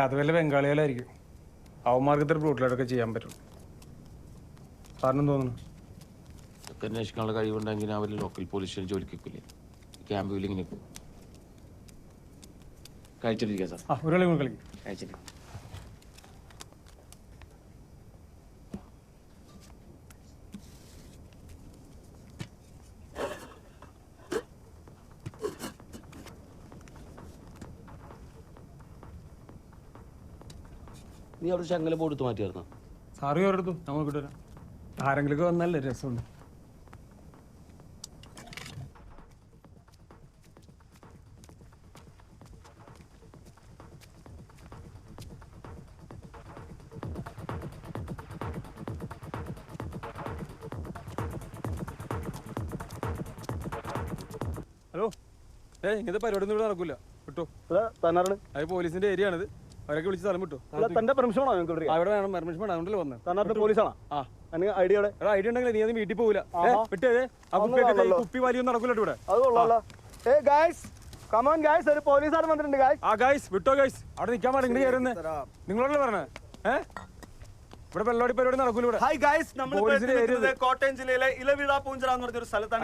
അത് വല്ല ബംഗാളികളായിരിക്കും. അവന്മാർക്ക് ബ്രൂട്ടലായിട്ടൊക്കെ ചെയ്യാൻ പറ്റും. സാറിനും തോന്നുന്നു ഒക്കെ അന്വേഷിക്കാനുള്ള കഴിവുണ്ടെങ്കിൽ അവർ ലോക്കൽ പോലീസ് സ്റ്റേഷൻ ജോലിക്ക് വെക്കില്ലേ, ക്യാമ്പിൽ ഇങ്ങനെ കഴിച്ചിട്ടിരിക്കുക സാർ. ഒരു കളി കളിക്കും. കഴിച്ചിട്ട് നീ അവിടെ ചങ്ങല പോടുത്ത് മാറ്റിയായിരുന്നോ? സാറ് കയറെടുത്തു, നമുക്ക് വരാം. ആരെങ്കിലൊക്കെ വന്നല്ലേ രസമുണ്ട്. ഹലോ, ഇങ്ങനത്തെ പരിപാടി ഒന്നും ഇവിടെ നടക്കൂല. വിട്ടോ. അത് പോലീസിന്റെ ഏരിയ ആണിത്. അവരൊക്കെ വിളിച്ച് സ്ഥലം വിട്ടോ. തന്റെ പെർമിഷൻ ആണോ ഞങ്ങൾക്ക്? അവിടെ വേണം പെർമിഷൻ വേണം. അതുകൊണ്ടല്ലേ വന്നത്. തന്നാട്ടിലെ പോലീസാണോ? ഐഡിയ ഐഡിയ ഉണ്ടെങ്കിൽ നീ അത് വീട്ടിൽ പോകില്ല. വിട്ടേ, കുപ്പി വലിയൊന്നും നടക്കൂല ഇവിടെ. അത് കൊള്ളാലോ. ഒരു പോലീസുകാരൻ വന്നിട്ടുണ്ട്. വിട്ടോ ഗൈസ്. അവിടെ നിൽക്കാൻ പാടില്ല. ഇങ്ങനെ കയറുന്നത് നിങ്ങളോടല്ലേ പറഞ്ഞത്? ഇവിടെ വെള്ളോടി പരിപാടി നടക്കൂല ഇവിടെ. കോട്ടയം ജില്ലയിലെ ഇലവിഴ പൂഞ്ചിറ എന്ന് പറഞ്ഞൊരു സ്ഥലത്താണ്.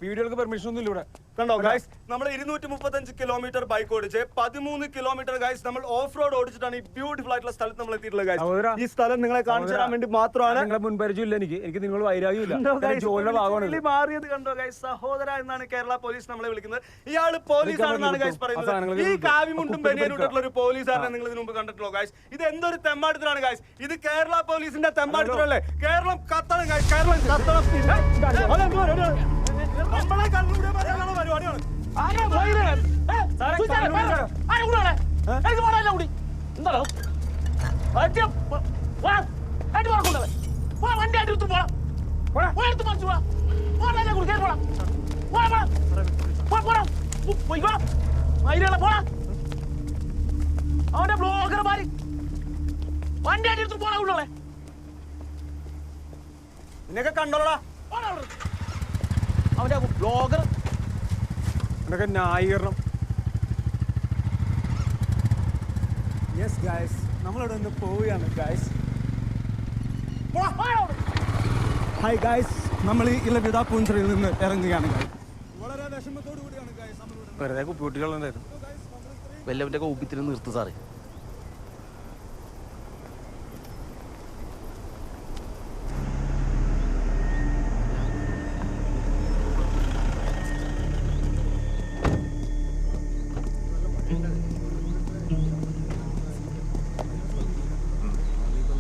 വീഡിയോകൾക്ക് പെർമിഷൻ ഒന്നും ഇല്ല ഇവിടെ. കണ്ടോ ഗൈസ്, നമ്മൾ 235 കിലോമീറ്റർ ബൈക്ക് ഓടിച്ച് 13 കിലോമീറ്റർ ഗൈസ് നമ്മൾ ഓഫ് റോഡ് ഓടിച്ചിട്ടാണ് ഈ ബ്യൂട്ടിഫുൾ ആയിട്ടുള്ള സ്ഥലത്ത് നമ്മൾ എത്തിയിട്ടുള്ളത് ഗൈസ്. ഈ സ്ഥലം നിങ്ങളെ കാണിച്ചു തരാൻ വേണ്ടി മാത്രമാണ്. നിങ്ങളെ മുൻപരിചയമില്ല എനിക്ക് നിങ്ങൾ വൈരാഗ്യമില്ല. മാറിയത് കണ്ടോ ഗൈസ്. സഹോദര എന്നാണ് കേരള പോലീസ് നമ്മളെ വിളിക്കുന്നത്. ഇയാള് പോലീസാണെന്നാണ് ഗൈസ് പറയുന്നത്. ഈ കാവിമുണ്ടും ബനിയനിട്ടുള്ള ഒരു പോലീസുകാരനെ നിങ്ങൾ ഇതിനു മുമ്പ് കണ്ടിട്ടുള്ളൂ ഗൈസ്. ഇത് എന്തൊരു തെമ്മാടിത്തരാണ് ഗൈസ്. ഇത് കേരള പോലീസിന്റെ തെമ്മാടിത്തരല്ലേ? കേരളം കത്തണം ഗൈസ്. കേരളം കത്തണം. നമ്മളെ കണ്ടുകൂടെ പറയാനുള്ള പരിപാടിയാണ്. അവന്റെ ബ്ലോഗർമാര് വണ്ടി അടിയെടുത്ത് പോണ ഉള്ളേ. നിന്നൊക്കെ കണ്ടോളാ. അവന്റെ ബ്ലോഗർ എന്നൊക്കെ ന്യായീകരണം. യെസ് ഗായ്സ്, നമ്മളിവിടെ നിന്ന് പോവുകയാണ് ഗായ്സ്. ഹായ് ഗായ്സ്, നമ്മൾ ഈ ഇലവിട പൂഞ്ചിറയിൽ നിന്ന് ഇറങ്ങുകയാണ് ഗായ്സ്. വളരെ വിഷമത്തോടു കൂടിയാണ് ഗായ്സ് നമ്മളിവിടെ. വെറുതെ കുപ്പിക്കുട്ടികളുണ്ടായിരുന്നു. വല്ലവന്റെ ഒക്കെ ഊപ്പിത്തിന് നിർത്ത് സാറേ.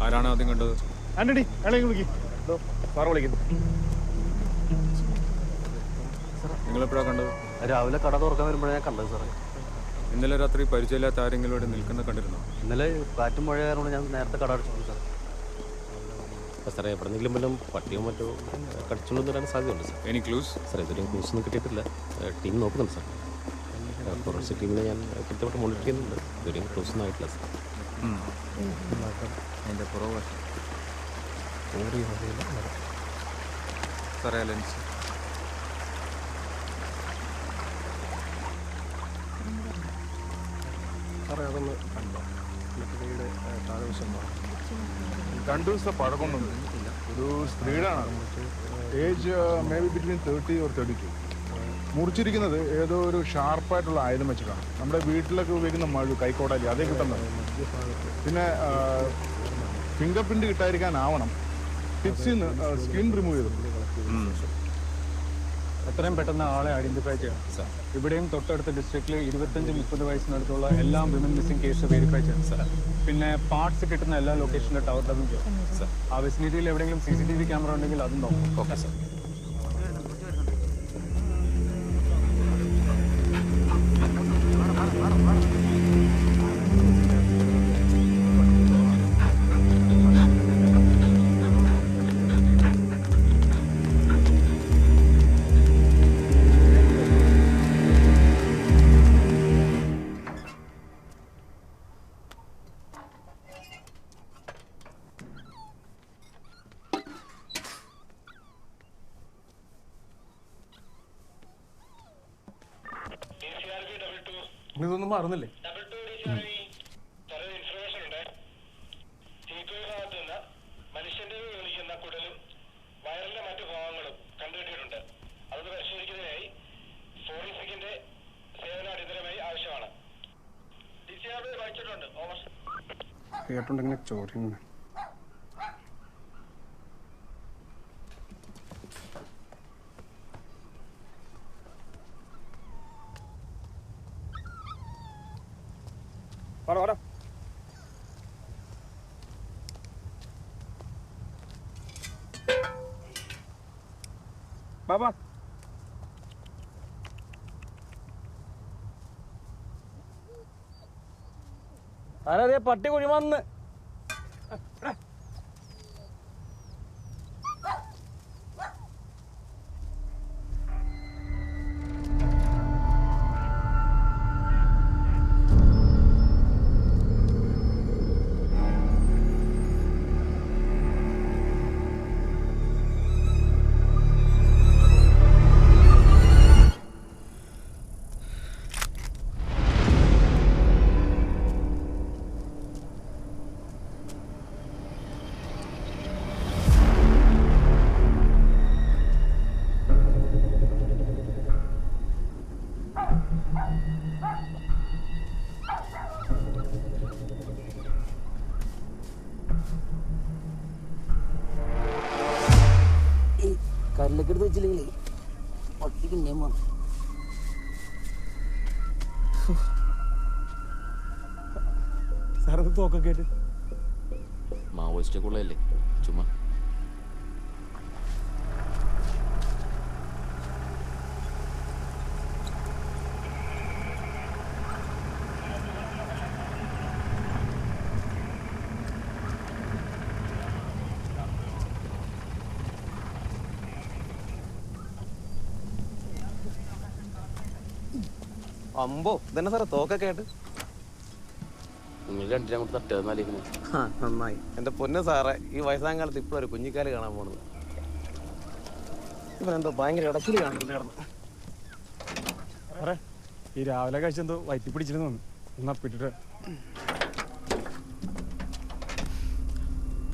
ആരാണ് ആദ്യം കണ്ടത്? ആന്റണി, അല്ലെങ്കിൽ വിളിക്കും. സാറ് വിളിക്കുന്നു. നിങ്ങളെപ്പോഴാണ് കണ്ടത്? രാവിലെ കട തുറക്കാൻ വരുമ്പോഴാണ് ഞാൻ കണ്ടത് സാറേ. ഇന്നലെ രാത്രി പരിചയമില്ലാത്ത ആരെങ്കിലും ഇവിടെ നിൽക്കുന്ന കണ്ടിരുന്നോ? ഇന്നലെ കാറ്റും മഴ കാരണം ഞാൻ നേരത്തെ കട അടച്ചു സാർ. സാറേ എവിടെന്നെങ്കിലും വല്ലതും പട്ടിയോ മറ്റോ കടിച്ചുകൊണ്ട് വരാൻ സാധ്യതയുണ്ട് സാർ. Any clues? സാർ ഇതുവരെയും ക്ലൂസ് ഒന്നും കിട്ടിയിട്ടില്ല. ടീം നോക്കുന്നുണ്ട് സാർ. ഫോറൻസിക് ടീമിനെ ഞാൻ കൃത്യമായിട്ട് മോണിറ്റർ ചെയ്യുന്നുണ്ട്. ഇതുവരെയും ക്ലൂസ് ഒന്നും ആയിട്ടില്ല സാർ. അതിൻ്റെ പുറവ് സാറേ ലെൻസ് സാറേ അതൊന്ന് കണ്ടോ? താഴെവശം 2 ദിവസത്തെ പഴക്കമൊന്നും ഒരു സ്ത്രീയുടെ age may be between 30 or 32. മുറിച്ചിരിക്കുന്നത് ഏതോ ഒരു ഷാർപ്പായിട്ടുള്ള ആയുധം വെച്ചിട്ടാണ്. നമ്മുടെ വീട്ടിലൊക്കെ ഉപയോഗിക്കുന്ന മഴ കൈക്കോടാലി അതേ കിട്ടുന്നത്. പിന്നെ ഫിംഗർ പ്രിന്റ് കിട്ടാതിരിക്കാനാവണം ടിപ്സിൽ നിന്ന് സ്കിൻ റിമൂവ് ചെയ്തു. എത്രയും പെട്ടെന്ന് ആളെ ഐഡന്റിഫൈ ചെയ്യണം. ഇവിടെയും തൊട്ടടുത്ത ഡിസ്ട്രിക്റ്റിൽ 25-30 വയസ്സിനടുത്തുള്ള എല്ലാ വിമൻ മിസ്സിംഗ് കേസ് വെരിഫൈ ചെയ്യണം. പിന്നെ പാർട്സ് കിട്ടുന്ന എല്ലാ ലൊക്കേഷനിലെ ടവർ ഡബിൾ ചെയ്യണം. ആ വെസിനിറ്റിയിൽ എവിടെയെങ്കിലും CCTV ക്യാമറ ഉണ്ടെങ്കിൽ അതും നോക്കാം. Okay sir. ഇതൊന്നും മറന്നില്ലേ? മനുഷ്യന്റെ വിളിക്കുന്ന കുടലും വയറിലെ മറ്റു ഭാഗങ്ങളും കണ്ടുകിട്ടിയിട്ടുണ്ട്. അതൊന്ന് പരിശോധിക്കുന്നതിനായി ഫോറൻസിക്കിന്റെ സേവനം അടിയന്തരമായി ആവശ്യമാണ്. വായിച്ചിട്ടുണ്ട്. കേട്ടുണ്ടെങ്കിൽ ചോദ്യം പറ. ബാബാ ആരാ പട്ടി കുഴി വന്ന് കല്ലിലേക്ക് എടുത്ത് വെച്ചില്ലെങ്കിലേ പട്ടി പിന്നെയും വന്നു. സാറത് തോക്കൊക്കെ ആയിട്ട് മാവോയിസ്റ്റൊക്കെ ഉള്ളതല്ലേ ചുമ്മാ. അമ്പോ ഇതന്നെ സാറേ തോക്കൊക്കെ ആയിട്ട്. നിങ്ങൾ രണ്ടിനും കൂടെ തട്ടുന്നാലിരിക്കുന്നു. നന്നായി. എൻ്റെ പൊന്ന് സാറേ, ഈ വയസ്സാം കാലത്ത് ഇപ്പോഴൊരു കുഞ്ഞിക്കാല് കാണാൻ പോണത്. ഇവനെന്തോ ഭയങ്കര ഇടച്ചിൽ കാണിക്കുന്നു. ഈ രാവിലെ കഴിച്ചെന്തോ വയറ്റി പിടിച്ചിരുന്നു ഒന്ന് അപ്പിട്ടിട്ട്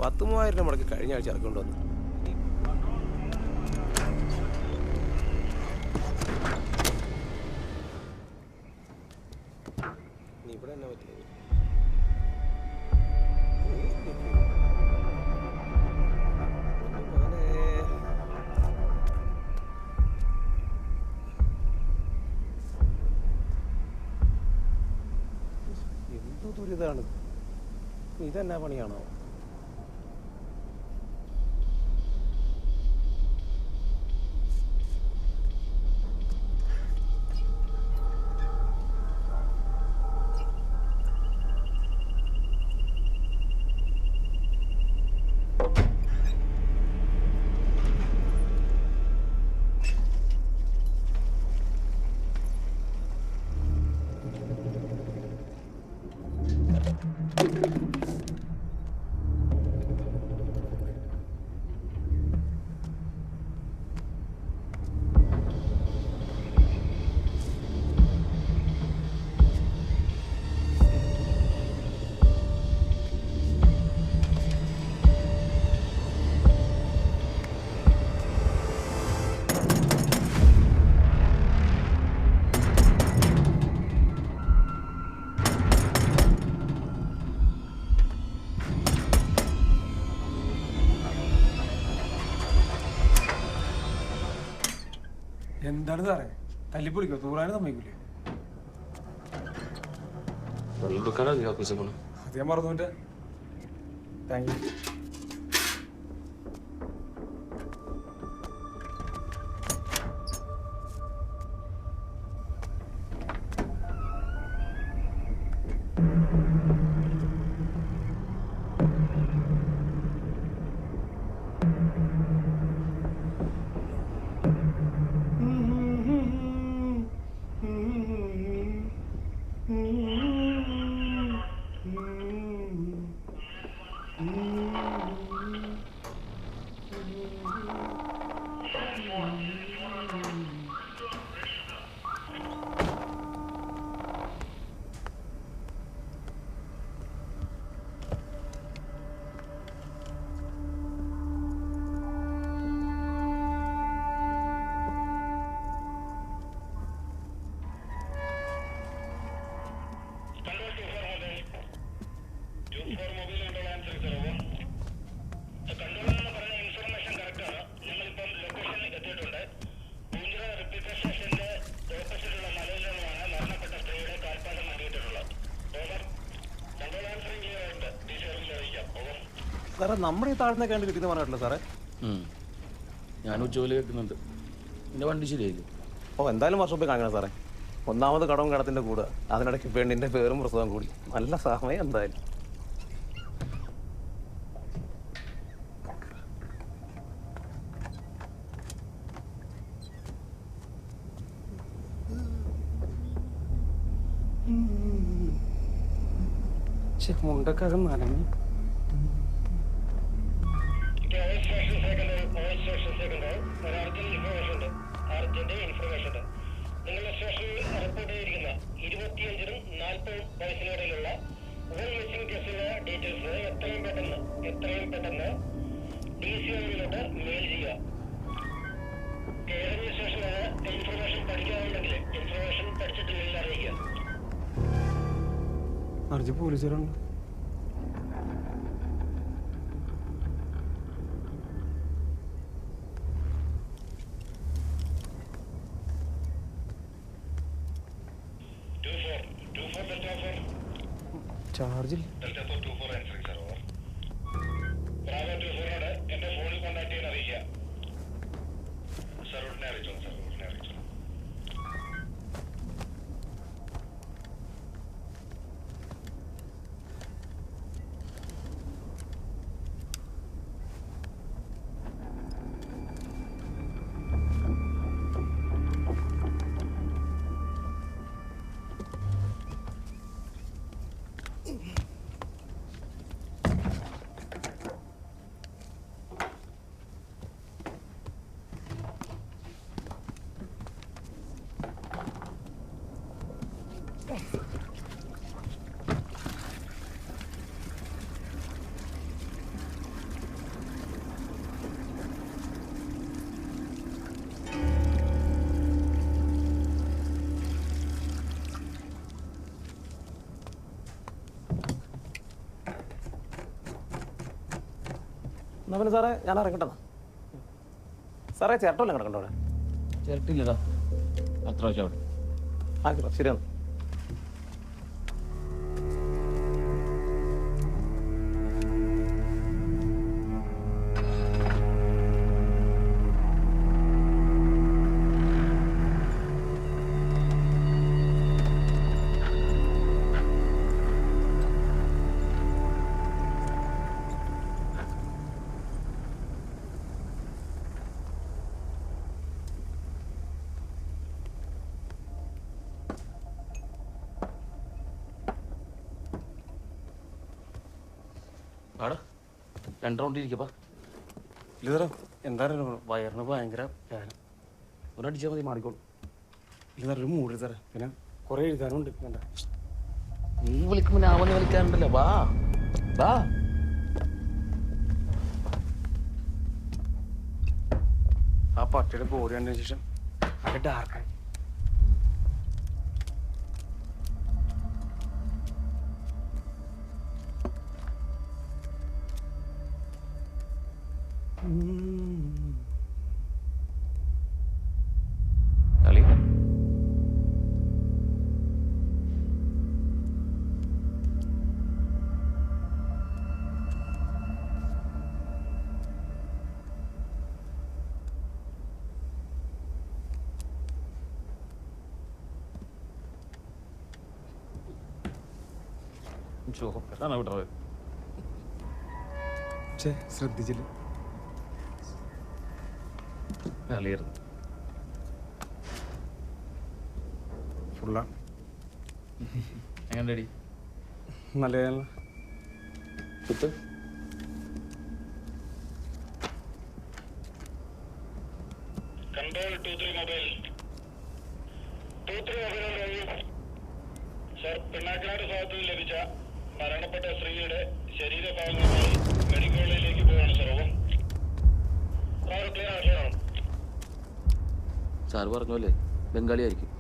10,000 മുടക്കി കഴിഞ്ഞ ആഴ്ച ഇറക്കൊണ്ട് വന്നു. ഇവിടെ തന്നെ പറ്റിയത് എന്തോ ദുരിതാണ്. ഇതെന്നാ പണിയാണോ? എന്താണ് സാറേ തല്ലിപ്പൊളിക്കോ? തൂറാനും സമ്മതിക്കൂലേ? അത് ഞാൻ മറന്നു. Thank you. സാറേ നമ്മുടെ ഈ താഴ്ന്ന കണ്ട് കിട്ടിയെന്ന് പറഞ്ഞിട്ടില്ല സാറേ? ഞാൻ ഉച്ചപോലെ കേൾക്കുന്നുണ്ട്. എൻ്റെ വണ്ടി ശരിയായില്ലേ? എന്തായാലും വർഷോപ്പിൽ കാണിക്കണം സാറേ. ഒന്നാമത് കടവും കടത്തിൻ്റെ കൂടെ, അതിനിടയ്ക്ക് പെണ്ണിൻ്റെ പേരും പ്രസവം കൂടി. നല്ല സമയം എന്തായാലും. മുണ്ടൊക്കെ നനഞ്ഞു. നിങ്ങളുടെ സ്റ്റേഷനിൽ റിപ്പോർട്ട് ചെയ്തിരിക്കുന്ന 25-നും 40 വയസ്സിനിടയിലുള്ള മിസ്സിംഗ് കേസിലെ ഡീറ്റെയിൽസ് എത്രയും പെട്ടെന്ന് DCIയിലോട്ട് മെയിൽ ചെയ്യുക. ഏതെങ്കിലും സ്റ്റേഷനിൽ ഇൻഫർമേഷൻ പഠിക്കാറുണ്ടെങ്കിൽ ഇൻഫർമേഷൻ പഠിച്ചിട്ട് മെയിൽ അറിയിക്കുക. അറിച്ച് പോലീസുകാരുണ്ട്. ചാർജിൽ എന്റെ ഫോണിൽ കോൺടാക്ട് ചെയ്യാൻ അറിയിക്കുക. സാർ ഉടനെ അറിയിച്ചോ. എന്നാ പിന്നെ സാറേ ഞാൻ ഇറങ്ങട്ടെ. സാറേ ചേട്ടല്ലേ കിടക്കണ്ടോ അവിടെ? ചേട്ടില്ലടാ, അത്ര വെച്ചാൽ അവിടെ. ആയിക്കോട്ടെ, ശരിയാണ്. ആടാ 2 റൗണ്ട് ഇരിക്കപ്പാ. ഇല്ല സാറേ, എന്താ പറയുക, വയറിന് ഭയങ്കര വേദന. ഒരടിച്ചാൽ മതി, മാറിക്കോളൂ. ഇല്ല സാറേ, ഒരു മൂഡ് സാറേ, പിന്നെ കുറേ എഴുതാനുണ്ട്. വേണ്ട, നീ വിളിക്കുമ്പോൾ ഞാൻ വന്ന് വിളിക്കാറുണ്ടല്ലോ. വാ വാ. ആ പട്ടിയുടെ ബോഡി കണ്ടതിന് ശേഷം അത് ഡാർക്കായി. കളി ചോപ്പറാണ് വിട്ടത്. പക്ഷേ ശ്രദ്ധിച്ചില്ല. കളിയായിരുന്നു ഫുള്ളാ. എങ്ങനെ നല്ല കുത്ത്. Control 23 mobile. 23 മൊബൈൽ. സർ, പിന്നാക്കാട് ഭാഗത്ത് നിന്ന് ലഭിച്ച മരണപ്പെട്ട സ്ത്രീയുടെ ശരീരഭാഗങ്ങളുമായി മെഡിക്കൽ കോളേജിലേക്ക് പോവുകയാണ് സർ. ക്ലിയർ. സാറ് പറഞ്ഞല്ലേ ബംഗാളി ആയിരിക്കും.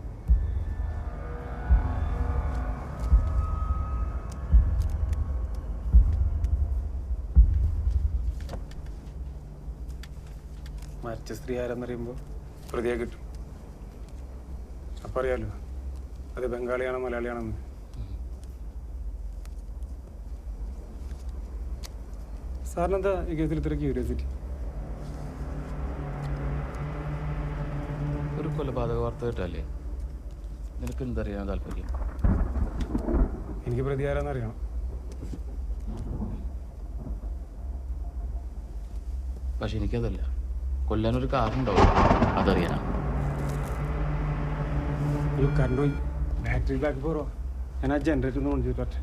മരിച്ച സ്ത്രീ ആരെന്നറിയുമ്പോൾ പ്രതിയെ കിട്ടും. അപ്പം അറിയാലോ അത് ബംഗാളിയാണോ മലയാളിയാണെന്ന്. സാറിനെന്താ ഈ കേസിൽ ഇത്ര ക്യൂരിയോസിറ്റി? ഒരു കൊലപാതക വാർത്ത കേട്ടല്ലേ, നിനക്ക് എന്തറിയാൻ താല്പര്യം? എനിക്ക് പ്രതി ആരാന്നറിയണം. പക്ഷെ എനിക്കതല്ല, കൊല്ലാനൊരു കാരണം ഉണ്ടാവും, അതറിയാനാണ്. അയ്യോ, കറണ്ട് പോയി. Battery back പോറോ? ഞാൻ ആ ജനറേറ്റർ ഒന്ന് ഓൺ ചെയ്ത് പറ്റേ.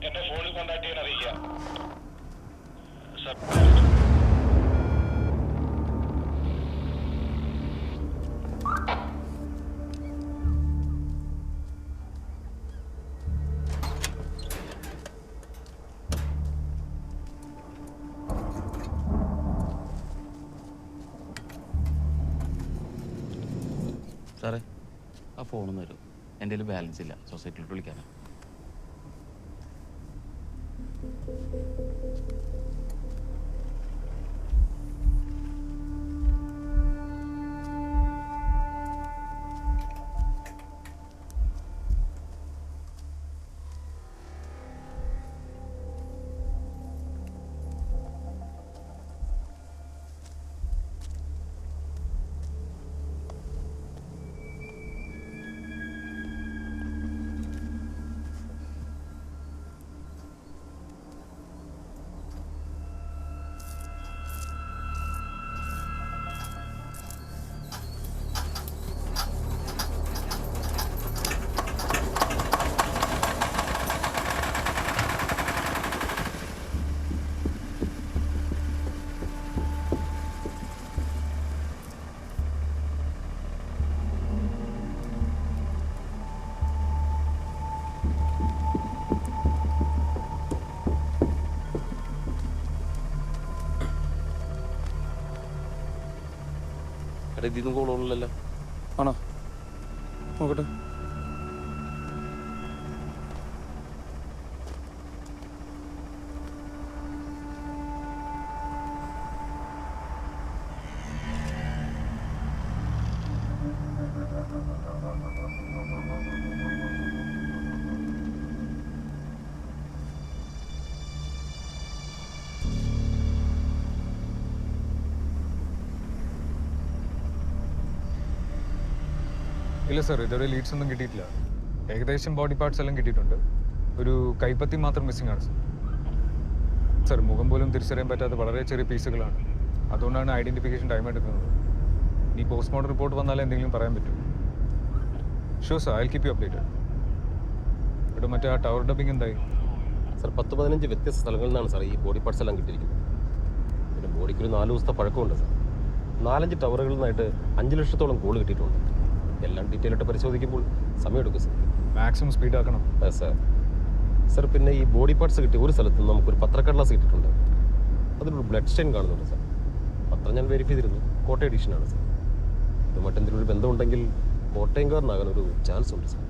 എന്റെ ഫോണിൽ കോൺടാക്ട് ചെയ്യാൻ അറിയിക്കുക. സാറേ, ആ ഫോണൊന്നും തരും. എൻ്റെ കയ്യിൽ ബാലൻസ് ഇല്ല, സൊസൈറ്റിയിലോട്ട് വിളിക്കാനാണ്. എടാ ഇതിന്നും കോളൊന്നുമില്ലല്ലോ. ആണോ? നോക്കട്ടെ. ഇല്ല സാർ, ഇതുവരെ ലീഡ്സ് ഒന്നും കിട്ടിയിട്ടില്ല. ഏകദേശം ബോഡി പാർട്സ് എല്ലാം കിട്ടിയിട്ടുണ്ട്. ഒരു കൈപ്പത്തി മാത്രം മിസ്സിംഗ് ആണ് സാർ. മുഖം പോലും തിരിച്ചറിയാൻ പറ്റാത്ത വളരെ ചെറിയ പീസുകളാണ്. അതുകൊണ്ടാണ് ഐഡന്റിഫിക്കേഷൻ ടൈം എടുക്കുന്നത്. ഇനി പോസ്റ്റ്മോർട്ടം റിപ്പോർട്ട് വന്നാലേ എന്തെങ്കിലും പറയാൻ പറ്റും. Sure sir, I will keep you updated. ഇവിടെ മറ്റേ ആ ടവർ ഡബിങ് എന്തായി സാർ? 10-15 വ്യത്യസ്ത സ്ഥലങ്ങളിൽ നിന്നാണ് സാർ ഈ ബോഡി പാർട്സ് എല്ലാം കിട്ടിയിരിക്കുന്നത്. പിന്നെ ബോഡിക്കൊരു 4 ദിവസത്തെ പഴക്കമുണ്ട് സാർ. 4-5 ടവറുകളിൽ നിന്നായിട്ട് 5 ലക്ഷത്തോളം കോൾ കിട്ടിയിട്ടുണ്ട്. എല്ലാം ഡീറ്റെയിൽ ആയിട്ട് പരിശോധിക്കുമ്പോൾ സമയമെടുക്കും സാർ. മാക്സിമം സ്പീഡ് ആക്കണം സാർ. സാർ പിന്നെ ഈ ബോഡി പാർട്സ് കിട്ടിയ ഒരു സ്ഥലത്ത് നിന്ന് നമുക്കൊരു പത്രക്കടലാസ് കിട്ടിയിട്ടുണ്ട്. അതിലൊരു ബ്ലഡ് സ്റ്റെയിൻ കാണുന്നുണ്ട് സാർ. പത്രം ഞാൻ വെരിഫൈ ചെയ്തിരുന്നു. കോട്ടയം എഡിഷനാണ് സാർ. ഇതുമായിട്ട് എന്തെങ്കിലും ഒരു ബന്ധമുണ്ടെങ്കിൽ കോട്ടയംകാരനാകാൻ ഒരു ചാൻസ് ഉണ്ട് sir.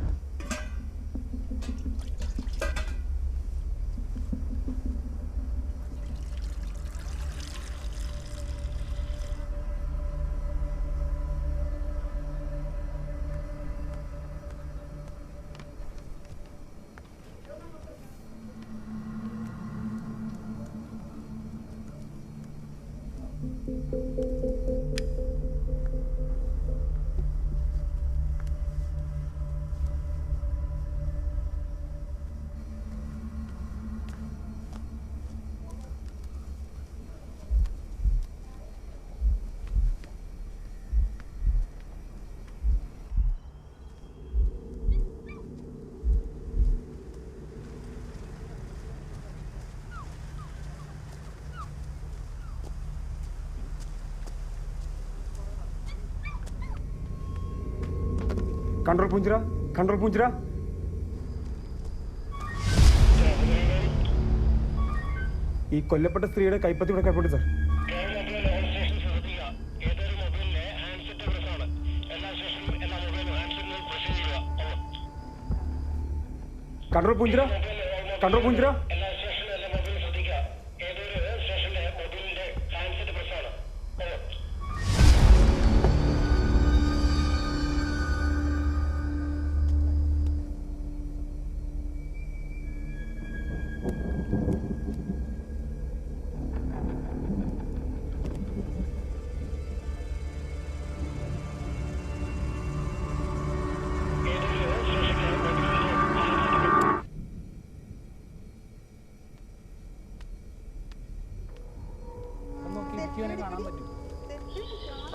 Control Poonchira, control Poonchira. ഈ കൊല്ലപ്പെട്ട സ്ത്രീയുടെ കൈപ്പത്തി ഇവിടെ കൈപ്പറ്റി sir. Control Poonchira, control Poonchira.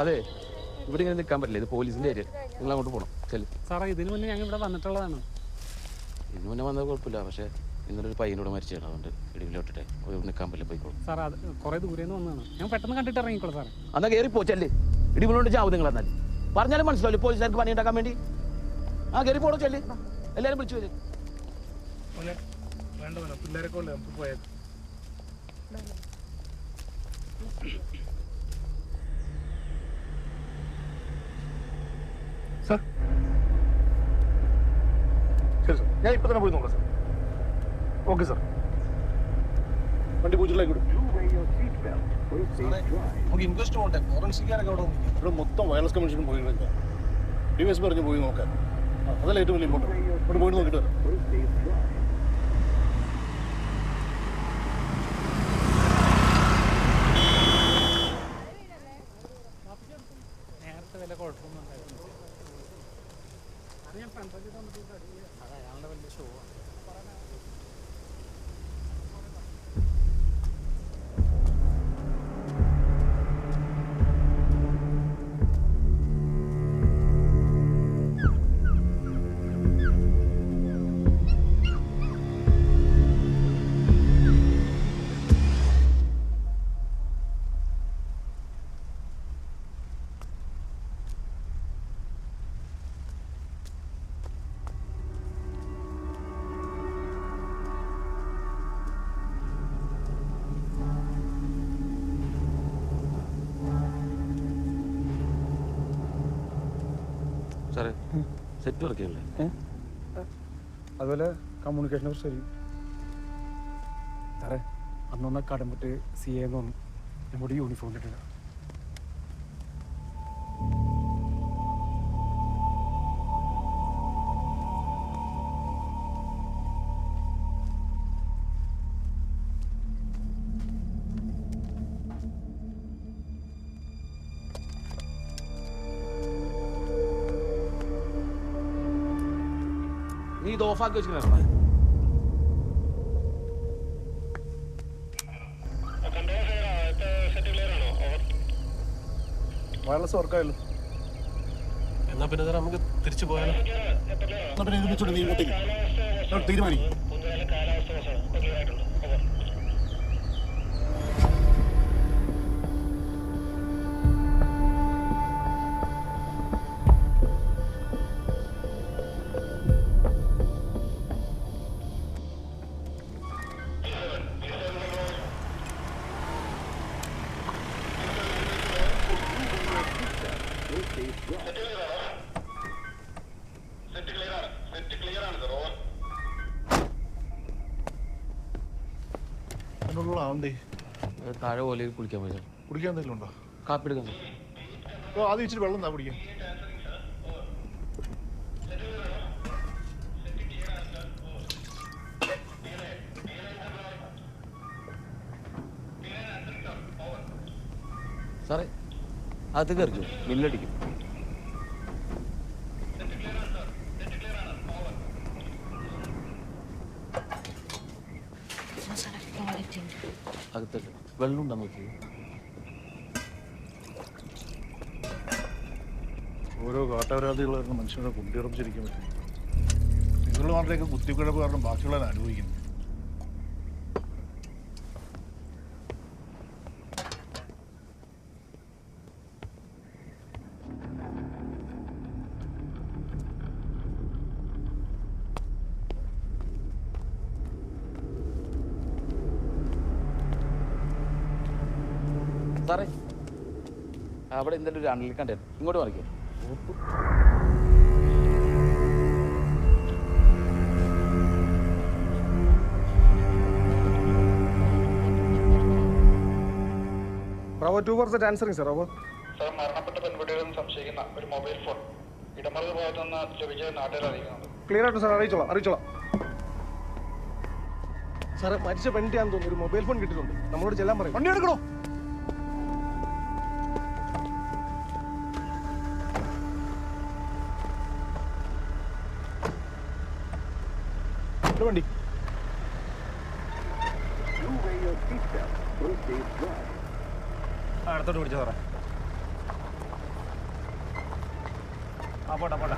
അതെ, ഇവിടെ ഇങ്ങനെ നിൽക്കാൻ പറ്റില്ല. ഇത് പോലീസിന്റെ ഏരിയ. നിങ്ങൾ അങ്ങോട്ട് പോകണം. ചെല്ലു സാറേ, ഇതിനു മുന്നേ ഞങ്ങൾ ഇവിടെ വന്നിട്ടുള്ളതാണ്. ഇതിനു മുന്നേ വന്നത് കുഴപ്പമില്ല. പക്ഷേ ഇന്നലെ ഒരു പയ്യനോട് മരിച്ചാണ്. അതുകൊണ്ട് ഇടിവിലോട്ടിട്ട് നിൽക്കാൻ പറ്റില്ല. പോയിക്കോളും സാർ. അത് കുറെ ദൂരേന്ന് വന്നതാണ്. ഞാൻ പെട്ടെന്ന് കണ്ടിട്ട് ഇറങ്ങിക്കോളൂ സാറേ. എന്നാ കയറി പോച്ചല്ലേ. ഇടിവിലോട്ട് ചാവും നിങ്ങൾ. എന്നാൽ പറഞ്ഞാലും മനസ്സിലാവില്ല പോലീസുകാർക്ക് പണി ഉണ്ടാക്കാൻ വേണ്ടി. കയറി പോകണം. ചെല്ലി എല്ലാവരും വിളിച്ചു വരും. വേണ്ട, പിള്ളേരൊക്കെ ഉണ്ട്. നമുക്ക് പോയത്. സാർ ശരി സാർ, ഞാൻ ഇപ്പം തന്നെ പോയി നോക്കാം സാർ. Okay sir. വണ്ടി പൂച്ചിലേക്ക് വിടും. നമുക്ക് ഇൻവെസ്റ്റ് പോകണ്ടേ? ഫോറൻസിക്കാരൊക്കെ അവിടെ ഇവിടെ മൊത്തം വയർലെസ് കമ്മീഷനും പോയിരുന്നില്ല. DSP പറഞ്ഞ് പോയി നോക്കാൻ. അതല്ല ഏറ്റവും വലിയ ഇമ്പോർട്ടൻറ്റ്. ഇവിടെ പോയിട്ട് നോക്കിയിട്ട് വരാം. നേരത്തെ വല്ല കുഴപ്പമൊന്നും ഉണ്ടായിരുന്നു. അത് ഞാൻ ഫ്രണ്ട് അയാളുടെ വലിയ ഷോ ആണ്. സാറേ സെറ്റ് വർക്ക് ചെയ്യല്ലേ? അതുപോലെ കമ്മ്യൂണിക്കേഷനെ കുറിച്ച് ശരി സാറേ. അന്നൊന്ന് കടമ്പിട്ട് CA എന്ന് വന്നു. നമ്മുടെ യൂണിഫോം ഇട്ടിട്ടില്ല. നീ ഇത് ഓഫാക്കി വെച്ചിട്ടുണ്ടാ? വയർലെസ് വർക്കായല്ലോ. എന്നാ പിന്നെ സാർ നമുക്ക് തിരിച്ചു പോയാലോ? എന്നാ പിന്നെ ഇതിനെ നീ ഇങ്ങോട്ടേക്ക് തീരുമാനിക്കും. താഴെ പോലെ കുളിക്കാൻ പോയി. കുടിക്കാൻ എന്തെങ്കിലും ഉണ്ടോ? കാപ്പി എടുക്കാൻ. ആദ്യം ഇച്ചിരി വെള്ളം എന്താ കുടിക്കാൻ? സാറേ അത് കയറിക്കും, ബില്ലടിക്കും. അകത്തല്ല വെള്ളം ഉണ്ടോ നോക്കി? ഓരോ കാട്ടപരാധികളായിരുന്നു മനുഷ്യരുടെ കുണ്ടിയുറപ്പിച്ചിരിക്കാൻ പറ്റും. നിങ്ങളുടെ നാട്ടിലേക്ക് കുത്തിക്കിഴപ്പ് കാരണം ബാക്കിയുള്ളവരെ അനുഭവിക്കുന്നു. സാറേ അവിടെ എന്തെങ്കിലും ഒരു അണലിൽ കണ്ടായിരുന്നു. ഇങ്ങോട്ട് മറിക്കോ. Bravo 2 for the answering, sir. Over. Sir മരണപ്പെട്ട പെൺകുട്ടികളെന്ന് സംശയിക്കുന്ന ഒരു മൊബൈൽ ഫോൺ ഇടമറുക ഭാഗത്തുനിന്ന് ലഭിച്ച നാട്ടുകാർ അറിയിക്കുന്നുണ്ട്. ക്ലിയർ ആയിട്ട് സാർ അറിയിച്ചോളാം. സാറേ മരിച്ച പെൺകുട്ടിയാണെന്ന് തോന്നുന്നു. ഒരു മൊബൈൽ ഫോൺ കിട്ടിയിട്ടുണ്ട്. നമ്മളോട് ചെല്ലാൻ പറയും. വണ്ടി എടുക്കണോ? വണ്ടി അടുത്തോട്ട് പിടിച്ചോ സാറേ. പോട്ടെ.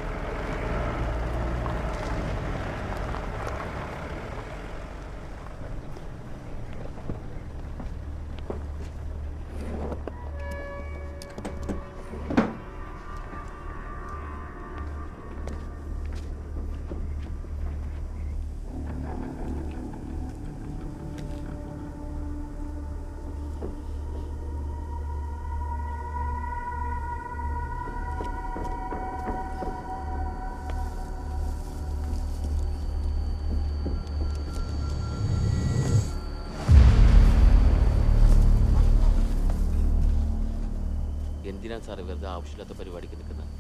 എന്തിനാ സാറേ വെറുതെ ആവശ്യമില്ലാത്ത പരിപാടിക്ക് നിൽക്കുന്നത്?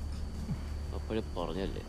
അപ്പോഴേ പറഞ്ഞല്ലേ.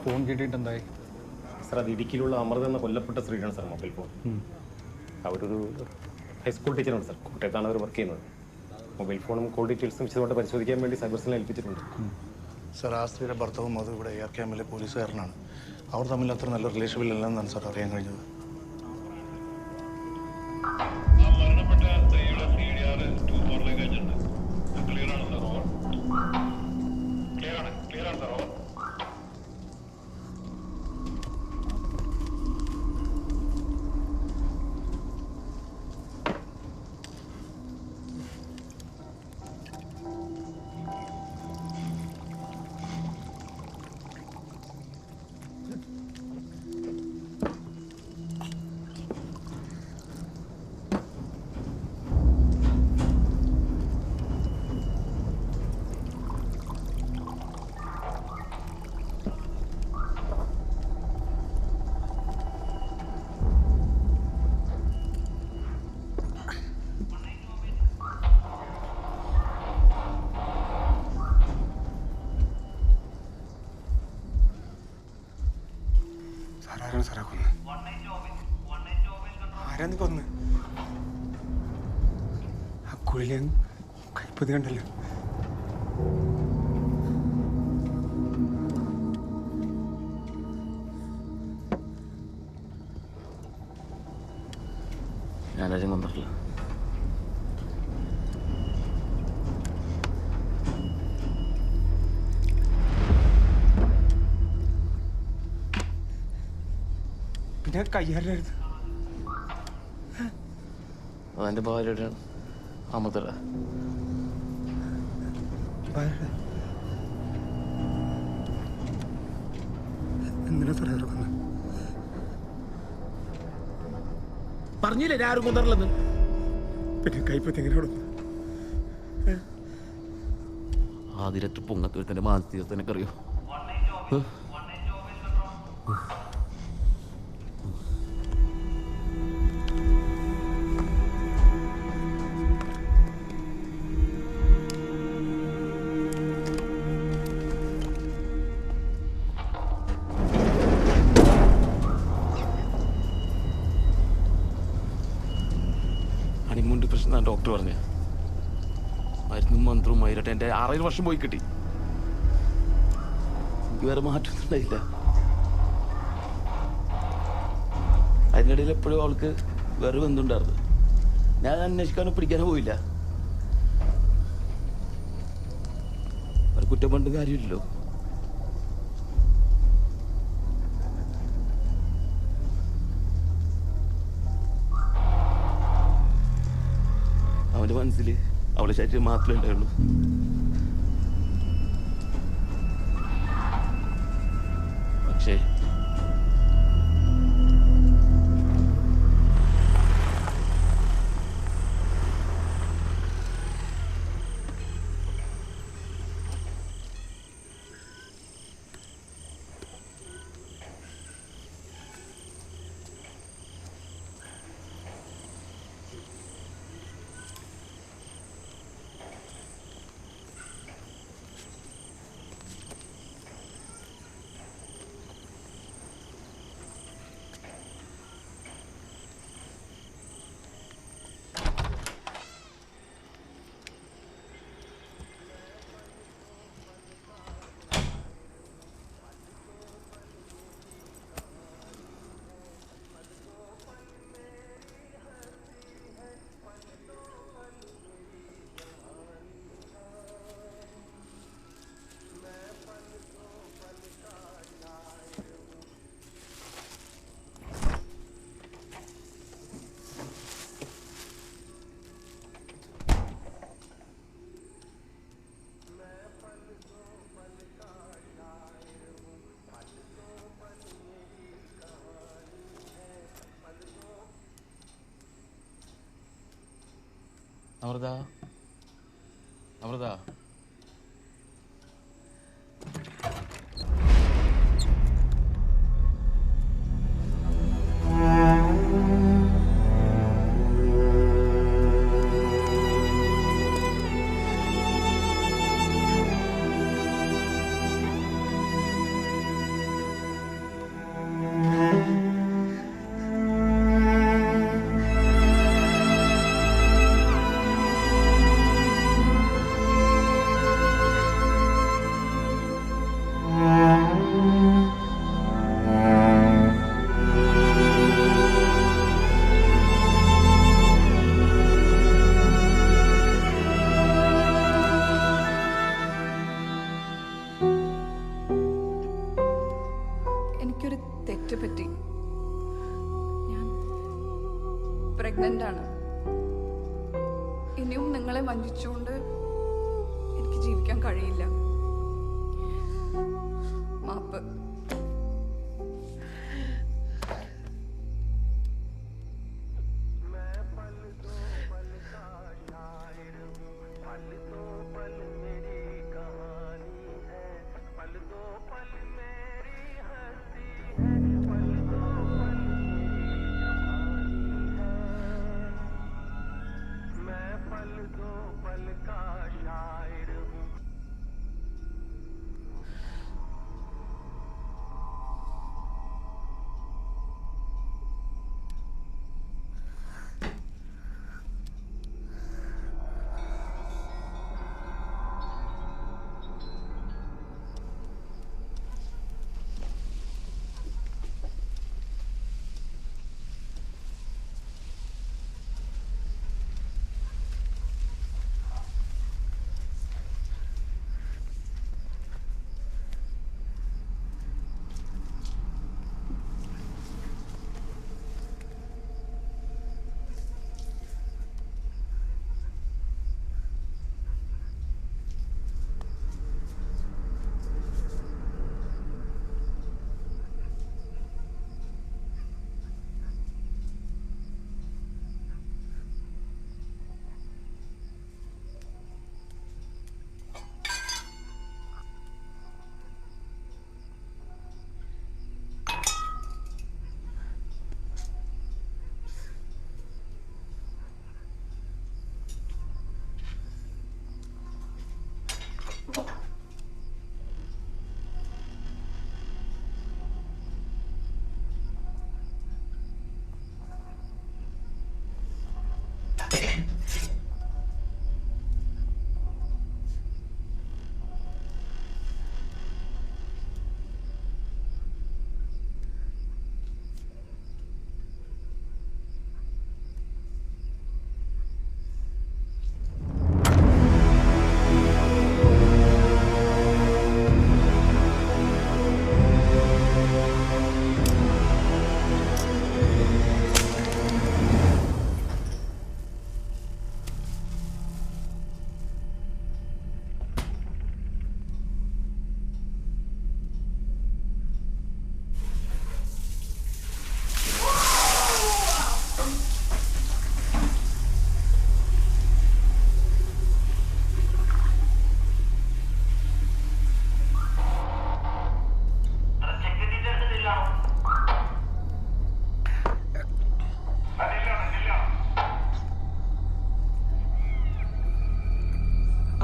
ഫോൺ കിട്ടിയിട്ട് എന്തായി? സാർ അത് ഇടുക്കിയിലുള്ള അമൃത എന്ന കൊല്ലപ്പെട്ട സ്ത്രീയാണ് സാർ മൊബൈൽ ഫോൺ. അവരൊരു ഹൈസ്കൂൾ ടീച്ചറാണ് സാർ. കോട്ടയത്താണ് അവർ വർക്ക് ചെയ്യുന്നത്. മൊബൈൽ ഫോണും കോൾ ഡീറ്റെയിൽസും വിശദമായിട്ട് പരിശോധിക്കാൻ വേണ്ടി സൈബർ സെല്ലിനെ ഏൽപ്പിച്ചിട്ടുണ്ട്. സാർ ആ സ്ത്രീയുടെ ഭർത്താവും അത് ഇവിടെ AR ക്യാമ്പിലെ പോലീസുകാരനാണ്. അവർ തമ്മിൽ അത്ര നല്ല റിലേഷനില്ലെന്നാണ് സാർ അറിയാൻ കഴിഞ്ഞത്. ആരാണ് സാറേ കൊന്ന്? ആരാന്ന് കൊന്ന്? ആ കുഴിയിലെ കൈപ്പതി കണ്ടല്ലോ. ഞാനാരും കൊന്നിട്ടില്ല. പിന്നെ കയ്യാലായിരുന്നു. അതെൻ്റെ ഭാര്യയുടെ അമൃത. എന്തിനാ സാറേ ഇറക്കുന്നത്? പറഞ്ഞില്ലേ ആരും കൊന്നിട്ടില്ലെന്ന്. പിന്നെ കൈപ്പത്തി എങ്ങനെ കൊടുക്കും? ആതിരത്ത് പൊങ്ങത്തൂരത്തിൻ്റെ മാനസികത്തിനൊക്കെ ഹണിമൂൺ ഡിപ്രഷൻ എന്നാണ് ഡോക്ടർ പറഞ്ഞത്. മരുന്നും മന്ത്രവും മയിരട്ടെ എൻ്റെ 6 വർഷം പോയി കിട്ടി. എനിക്ക് വേറെ മാറ്റമൊന്നും ഉണ്ടായില്ല. അതിനിടയിൽ എപ്പോഴും അവൾക്ക് വേറെ ബന്ധമുണ്ടായിരുന്നു. ഞാൻ അന്വേഷിക്കാനോ പിടിക്കാനോ പോയില്ല. ഒരു കുറ്റം പണ്ട് കാര്യമില്ലല്ലോ. അവൻ്റെ മനസ്സിൽ അവളെ ശരീരം മാത്രമേ ഉണ്ടായുള്ളൂ. പക്ഷേ അമൃത, അമൃത, പ്രഗ്നന്റ് ആണ്. ഇനിയും നിങ്ങളെ വഞ്ചിച്ചുകൊണ്ട് എനിക്ക് ജീവിക്കാൻ കഴിയില്ല. മാപ്പ്.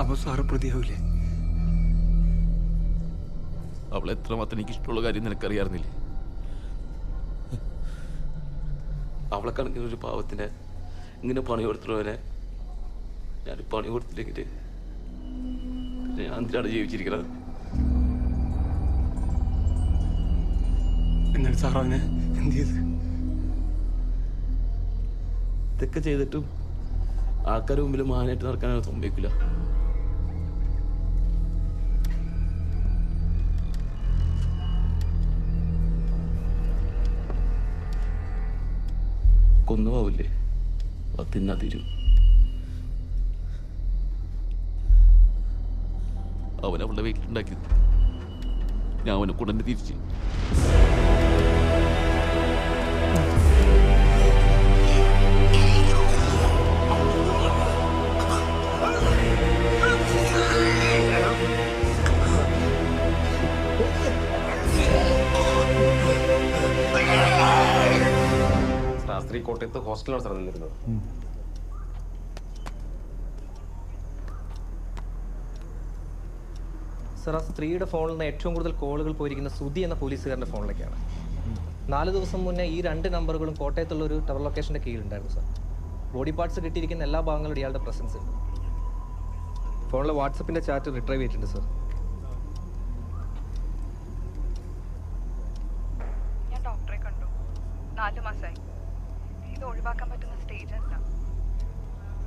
അപ്പൊ സാറ് പ്രതിയാവില്ലേ? അവളെ എത്രമാത്രം എനിക്ക് ഇഷ്ടമുള്ള കാര്യം നിനക്കറിയാറുന്നില്ലേ? അവളെ കണക്കിന് ഒരു പാവത്തിന് ഇങ്ങനെ പണി കൊടുത്തിട്ടവനെ ഞാൻ പണി കൊടുത്തില്ലെങ്കിൽ ഞാൻ എന്തിനാണ് ജീവിച്ചിരിക്കുന്നത്? എന്നിട്ട് സാർ അവനെ എന്ത് ചെയ്ത്? ഇതൊക്കെ ചെയ്തിട്ടും ആൾക്കാരുടെ മുമ്പിൽ മാനായിട്ട് നടക്കാനോ സമ്മതിക്കില്ല. കൊന്നുപോവില്ലേ? അത് തിന്നാ തീരും. അവൻ അവളുടെ വീട്ടിലുണ്ടാക്കിയത് ഞാൻ അവനെ കൊണ്ടുതന്നെ തിരിച്ച്. സ്ത്രീ കോട്ടയത്ത് ഹോസ്റ്റലാണ് സാർ നിന്നിരുന്നത്. സാർ, ആ സ്ത്രീയുടെ ഫോണിൽ നിന്ന് ഏറ്റവും കൂടുതൽ കോളുകൾ പോയിരിക്കുന്ന സുധി എന്ന പോലീസുകാരൻ്റെ ഫോണിലേക്കാണ്. 4 ദിവസം മുന്നേ ഈ 2 നമ്പറുകളും കോട്ടയത്തുള്ള ഒരു ടവർ ലൊക്കേഷൻ്റെ കീഴിലുണ്ടായിരുന്നു സാർ. ബോഡി പാർട്സ് കിട്ടിയിരിക്കുന്ന എല്ലാ ഭാഗങ്ങളും ഇയാളുടെ പ്രസൻസ് ഉണ്ട്. ഫോണിലെ വാട്സപ്പിൻ്റെ ചാറ്റ് റിട്രൈവ് ചെയ്തിട്ടുണ്ട് സാർ. ഞാൻ ഡോക്ടറെ കണ്ടു. 4 മാസമായി. ഇത് ഒഴിവാക്കാൻ പറ്റുന്ന സ്റ്റേജ് അല്ല.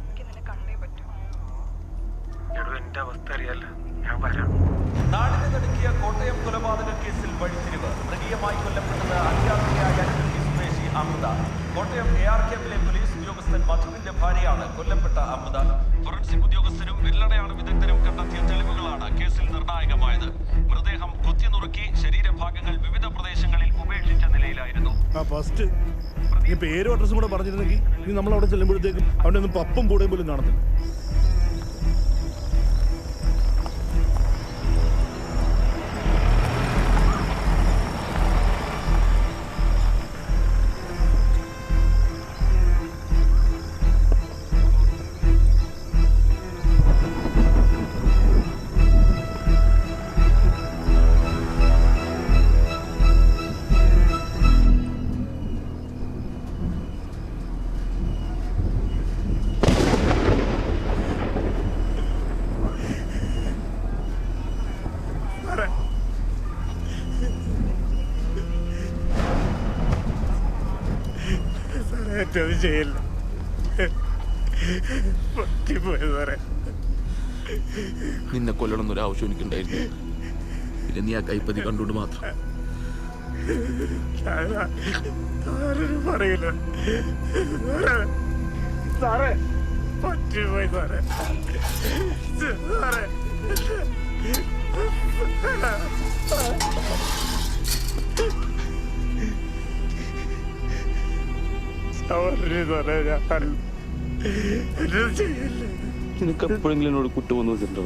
എനിക്ക് നിന്നെ കണ്ടേ പറ്റൂ. എന്റെ അവസ്ഥ അറിയാലോ, ഞാൻ വരാം. നാടിനെ നടുക്കിയ കോട്ടയം കൊലപാതക കേസിൽ വഴിത്തിരിവ്. മൃഗീയമായി കൊല്ലപ്പെട്ടത് അത്യാഗ്രഹിയായ സ്വദേശി അമൃത. കോട്ടയം AR ക്യാമ്പിലെ പോലീസ് ഉദ്യോഗസ്ഥ ഉദ്യോഗസ്ഥൻ മധുവിന്റെ ഭാര്യയാണ് കൊല്ലപ്പെട്ട അമൃത. ഫോറൻസിക് ഉദ്യോഗസ്ഥരും വിരലടയാള വിദഗ്ധരും കണ്ടെത്തിയ തെളിവുകളാണ് കേസിൽ നിർണായകമായത്. മൃതദേഹം കുത്തിനുറുക്കി ശരീരഭാഗങ്ങൾ വിവിധ പ്രദേശങ്ങളിൽ ഉപേക്ഷിച്ച നിലയിലായിരുന്നു. ഫസ്റ്റ് ഈ പേരും അഡ്രസ്സും കൂടെ പറഞ്ഞിരുന്നെങ്കിൽ ഇനി നമ്മൾ അവിടെ ചെല്ലുമ്പോഴത്തേക്കും അവൻ്റെ ഒന്നും പപ്പും കൂടെയും പോലും കാണത്തില്ല. ചെയ്യില്ല, പറ്റിപ്പോയി സാറേ. നിന്നെ കൊല്ലണമെന്നൊരു ആവശ്യം എനിക്കുണ്ടായിരുന്നു. പിന്നെ നീ ആ കൈപ്പതി കണ്ടുകൊണ്ട് മാത്രം. ആരും പറയില്ല സാറേ, പറ്റിപ്പോയി സാറേ. സാറേ നിനക്ക് എപ്പോഴെങ്കിലും എന്നോട് കുറ്റം വന്നിട്ടുണ്ടോ?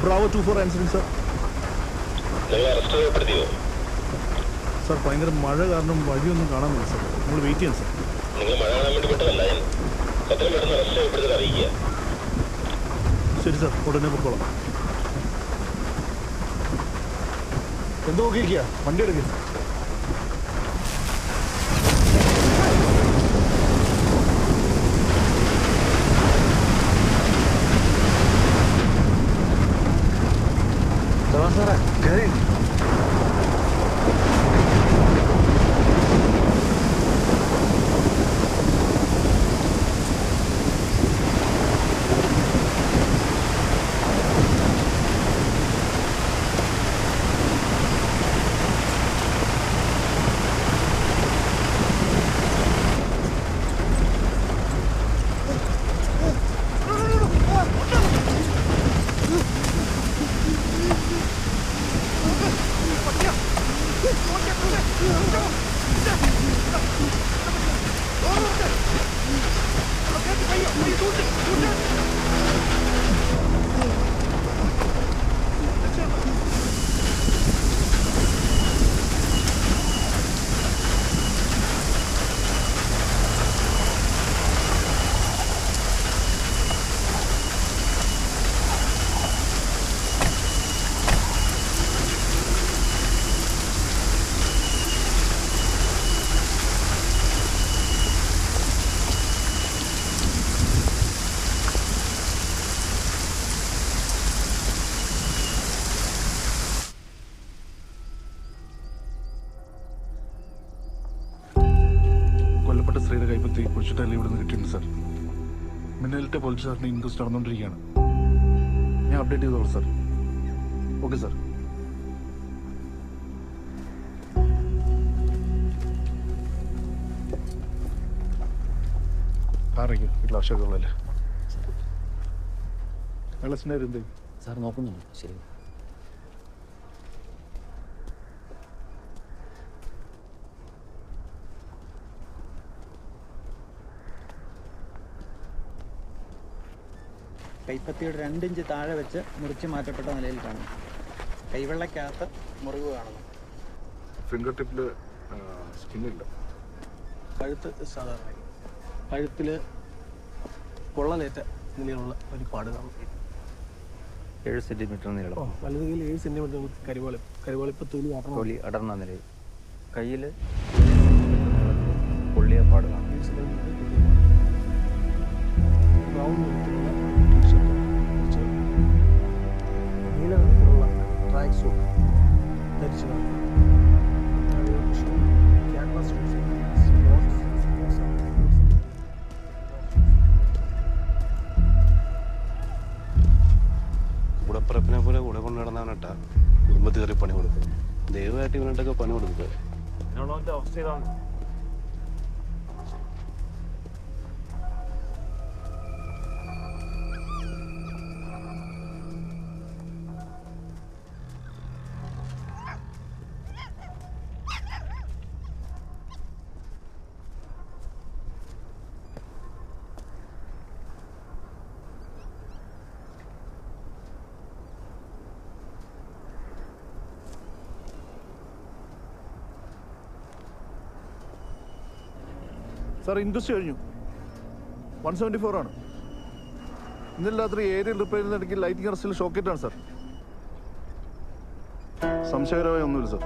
Bravo 24 answering sir. സാർ ഭയങ്കര മഴ കാരണം വഴിയൊന്നും കാണാനില്ല സാർ. നമ്മൾ വെയിറ്റ് ചെയ്യാം സാർ. ശരി സാർ, ഉടനെ പൊക്കോളാം. എന്തോ നോക്കിയിരിക്കുക, വണ്ടി എടുക്കുക. സാറേ കയറി. സ്ത്രീയുടെ കൈപ്പത്തി കുഴിച്ചിട്ടല്ല ഇവിടെ നിന്ന് കിട്ടിയിട്ടുണ്ട് സാർ. മിന്നലിന്റെ പോലീസ് സാറിന് ഇൻക്വസ്റ്റ് നടന്നുകൊണ്ടിരിക്കുകയാണ്. ഞാൻ അപ്ഡേറ്റ് ചെയ്തോളാം സാർ. Okay sir. ആരെങ്കിലും വീട്ടിൽ ആവശ്യമൊക്കെയുള്ളല്ലേ? വെള്ളസിൻ്റെ എന്ത് സാർ നോക്കുന്നുണ്ട്? ശരി. കൈപ്പത്തിയുടെ 2 ഇഞ്ച് താഴെ വെച്ച് മുറിച്ച് മാറ്റപ്പെട്ട നിലയിൽ കാണുന്നു. കൈവെള്ളക്കകത്ത് മുറിവ് കാണുന്നു. ഫിംഗർ ടിപ്പിൽ സ്കിന്നില്ല. കഴുത്ത് സാധാരണ. കഴുത്തിൽ പൊള്ളലേറ്റ നിലയിലുള്ള ഒരു പാട് കാണും. 7 സെന്റിമീറ്റർ നീളം. വലതുകൈയിൽ 7 സെന്റിമീറ്റർ കരിവാളിപ്പ് തൊലി അടർന്ന നിലയിൽ. കയ്യിൽ പൊള്ളിയ പാടുകളാണ്. നീല നിറത്തിലുള്ള ട്രാക്ക് സൂട്ട് ധരിച്ചതാണ്. കൂടപ്പറപ്പിനെ പോലെ കൂടെ കൊണ്ടു നടന്നവനട്ടാ കുടുംബത്തിൽ കയറി പണി കൊടുക്കും. ദൈവമായിട്ട് ഇവനായിട്ടൊക്കെ പണി കൊടുക്കുക. അവസ്ഥ ഇതാണ്. സാർ ഇൻട്രസ്റ്റ് കഴിഞ്ഞു. 174 ആണ്. ഇന്നലെ രാത്രി ഏരിയൽ റിപ്പയർ ചെയ്യുന്നിടയ്ക്ക് ലൈറ്റിംഗ് അറസ്റ്റിൽ ഷോക്കേറ്റാണ് സാർ. സംശയകരമായ ഒന്നുമില്ല സാർ.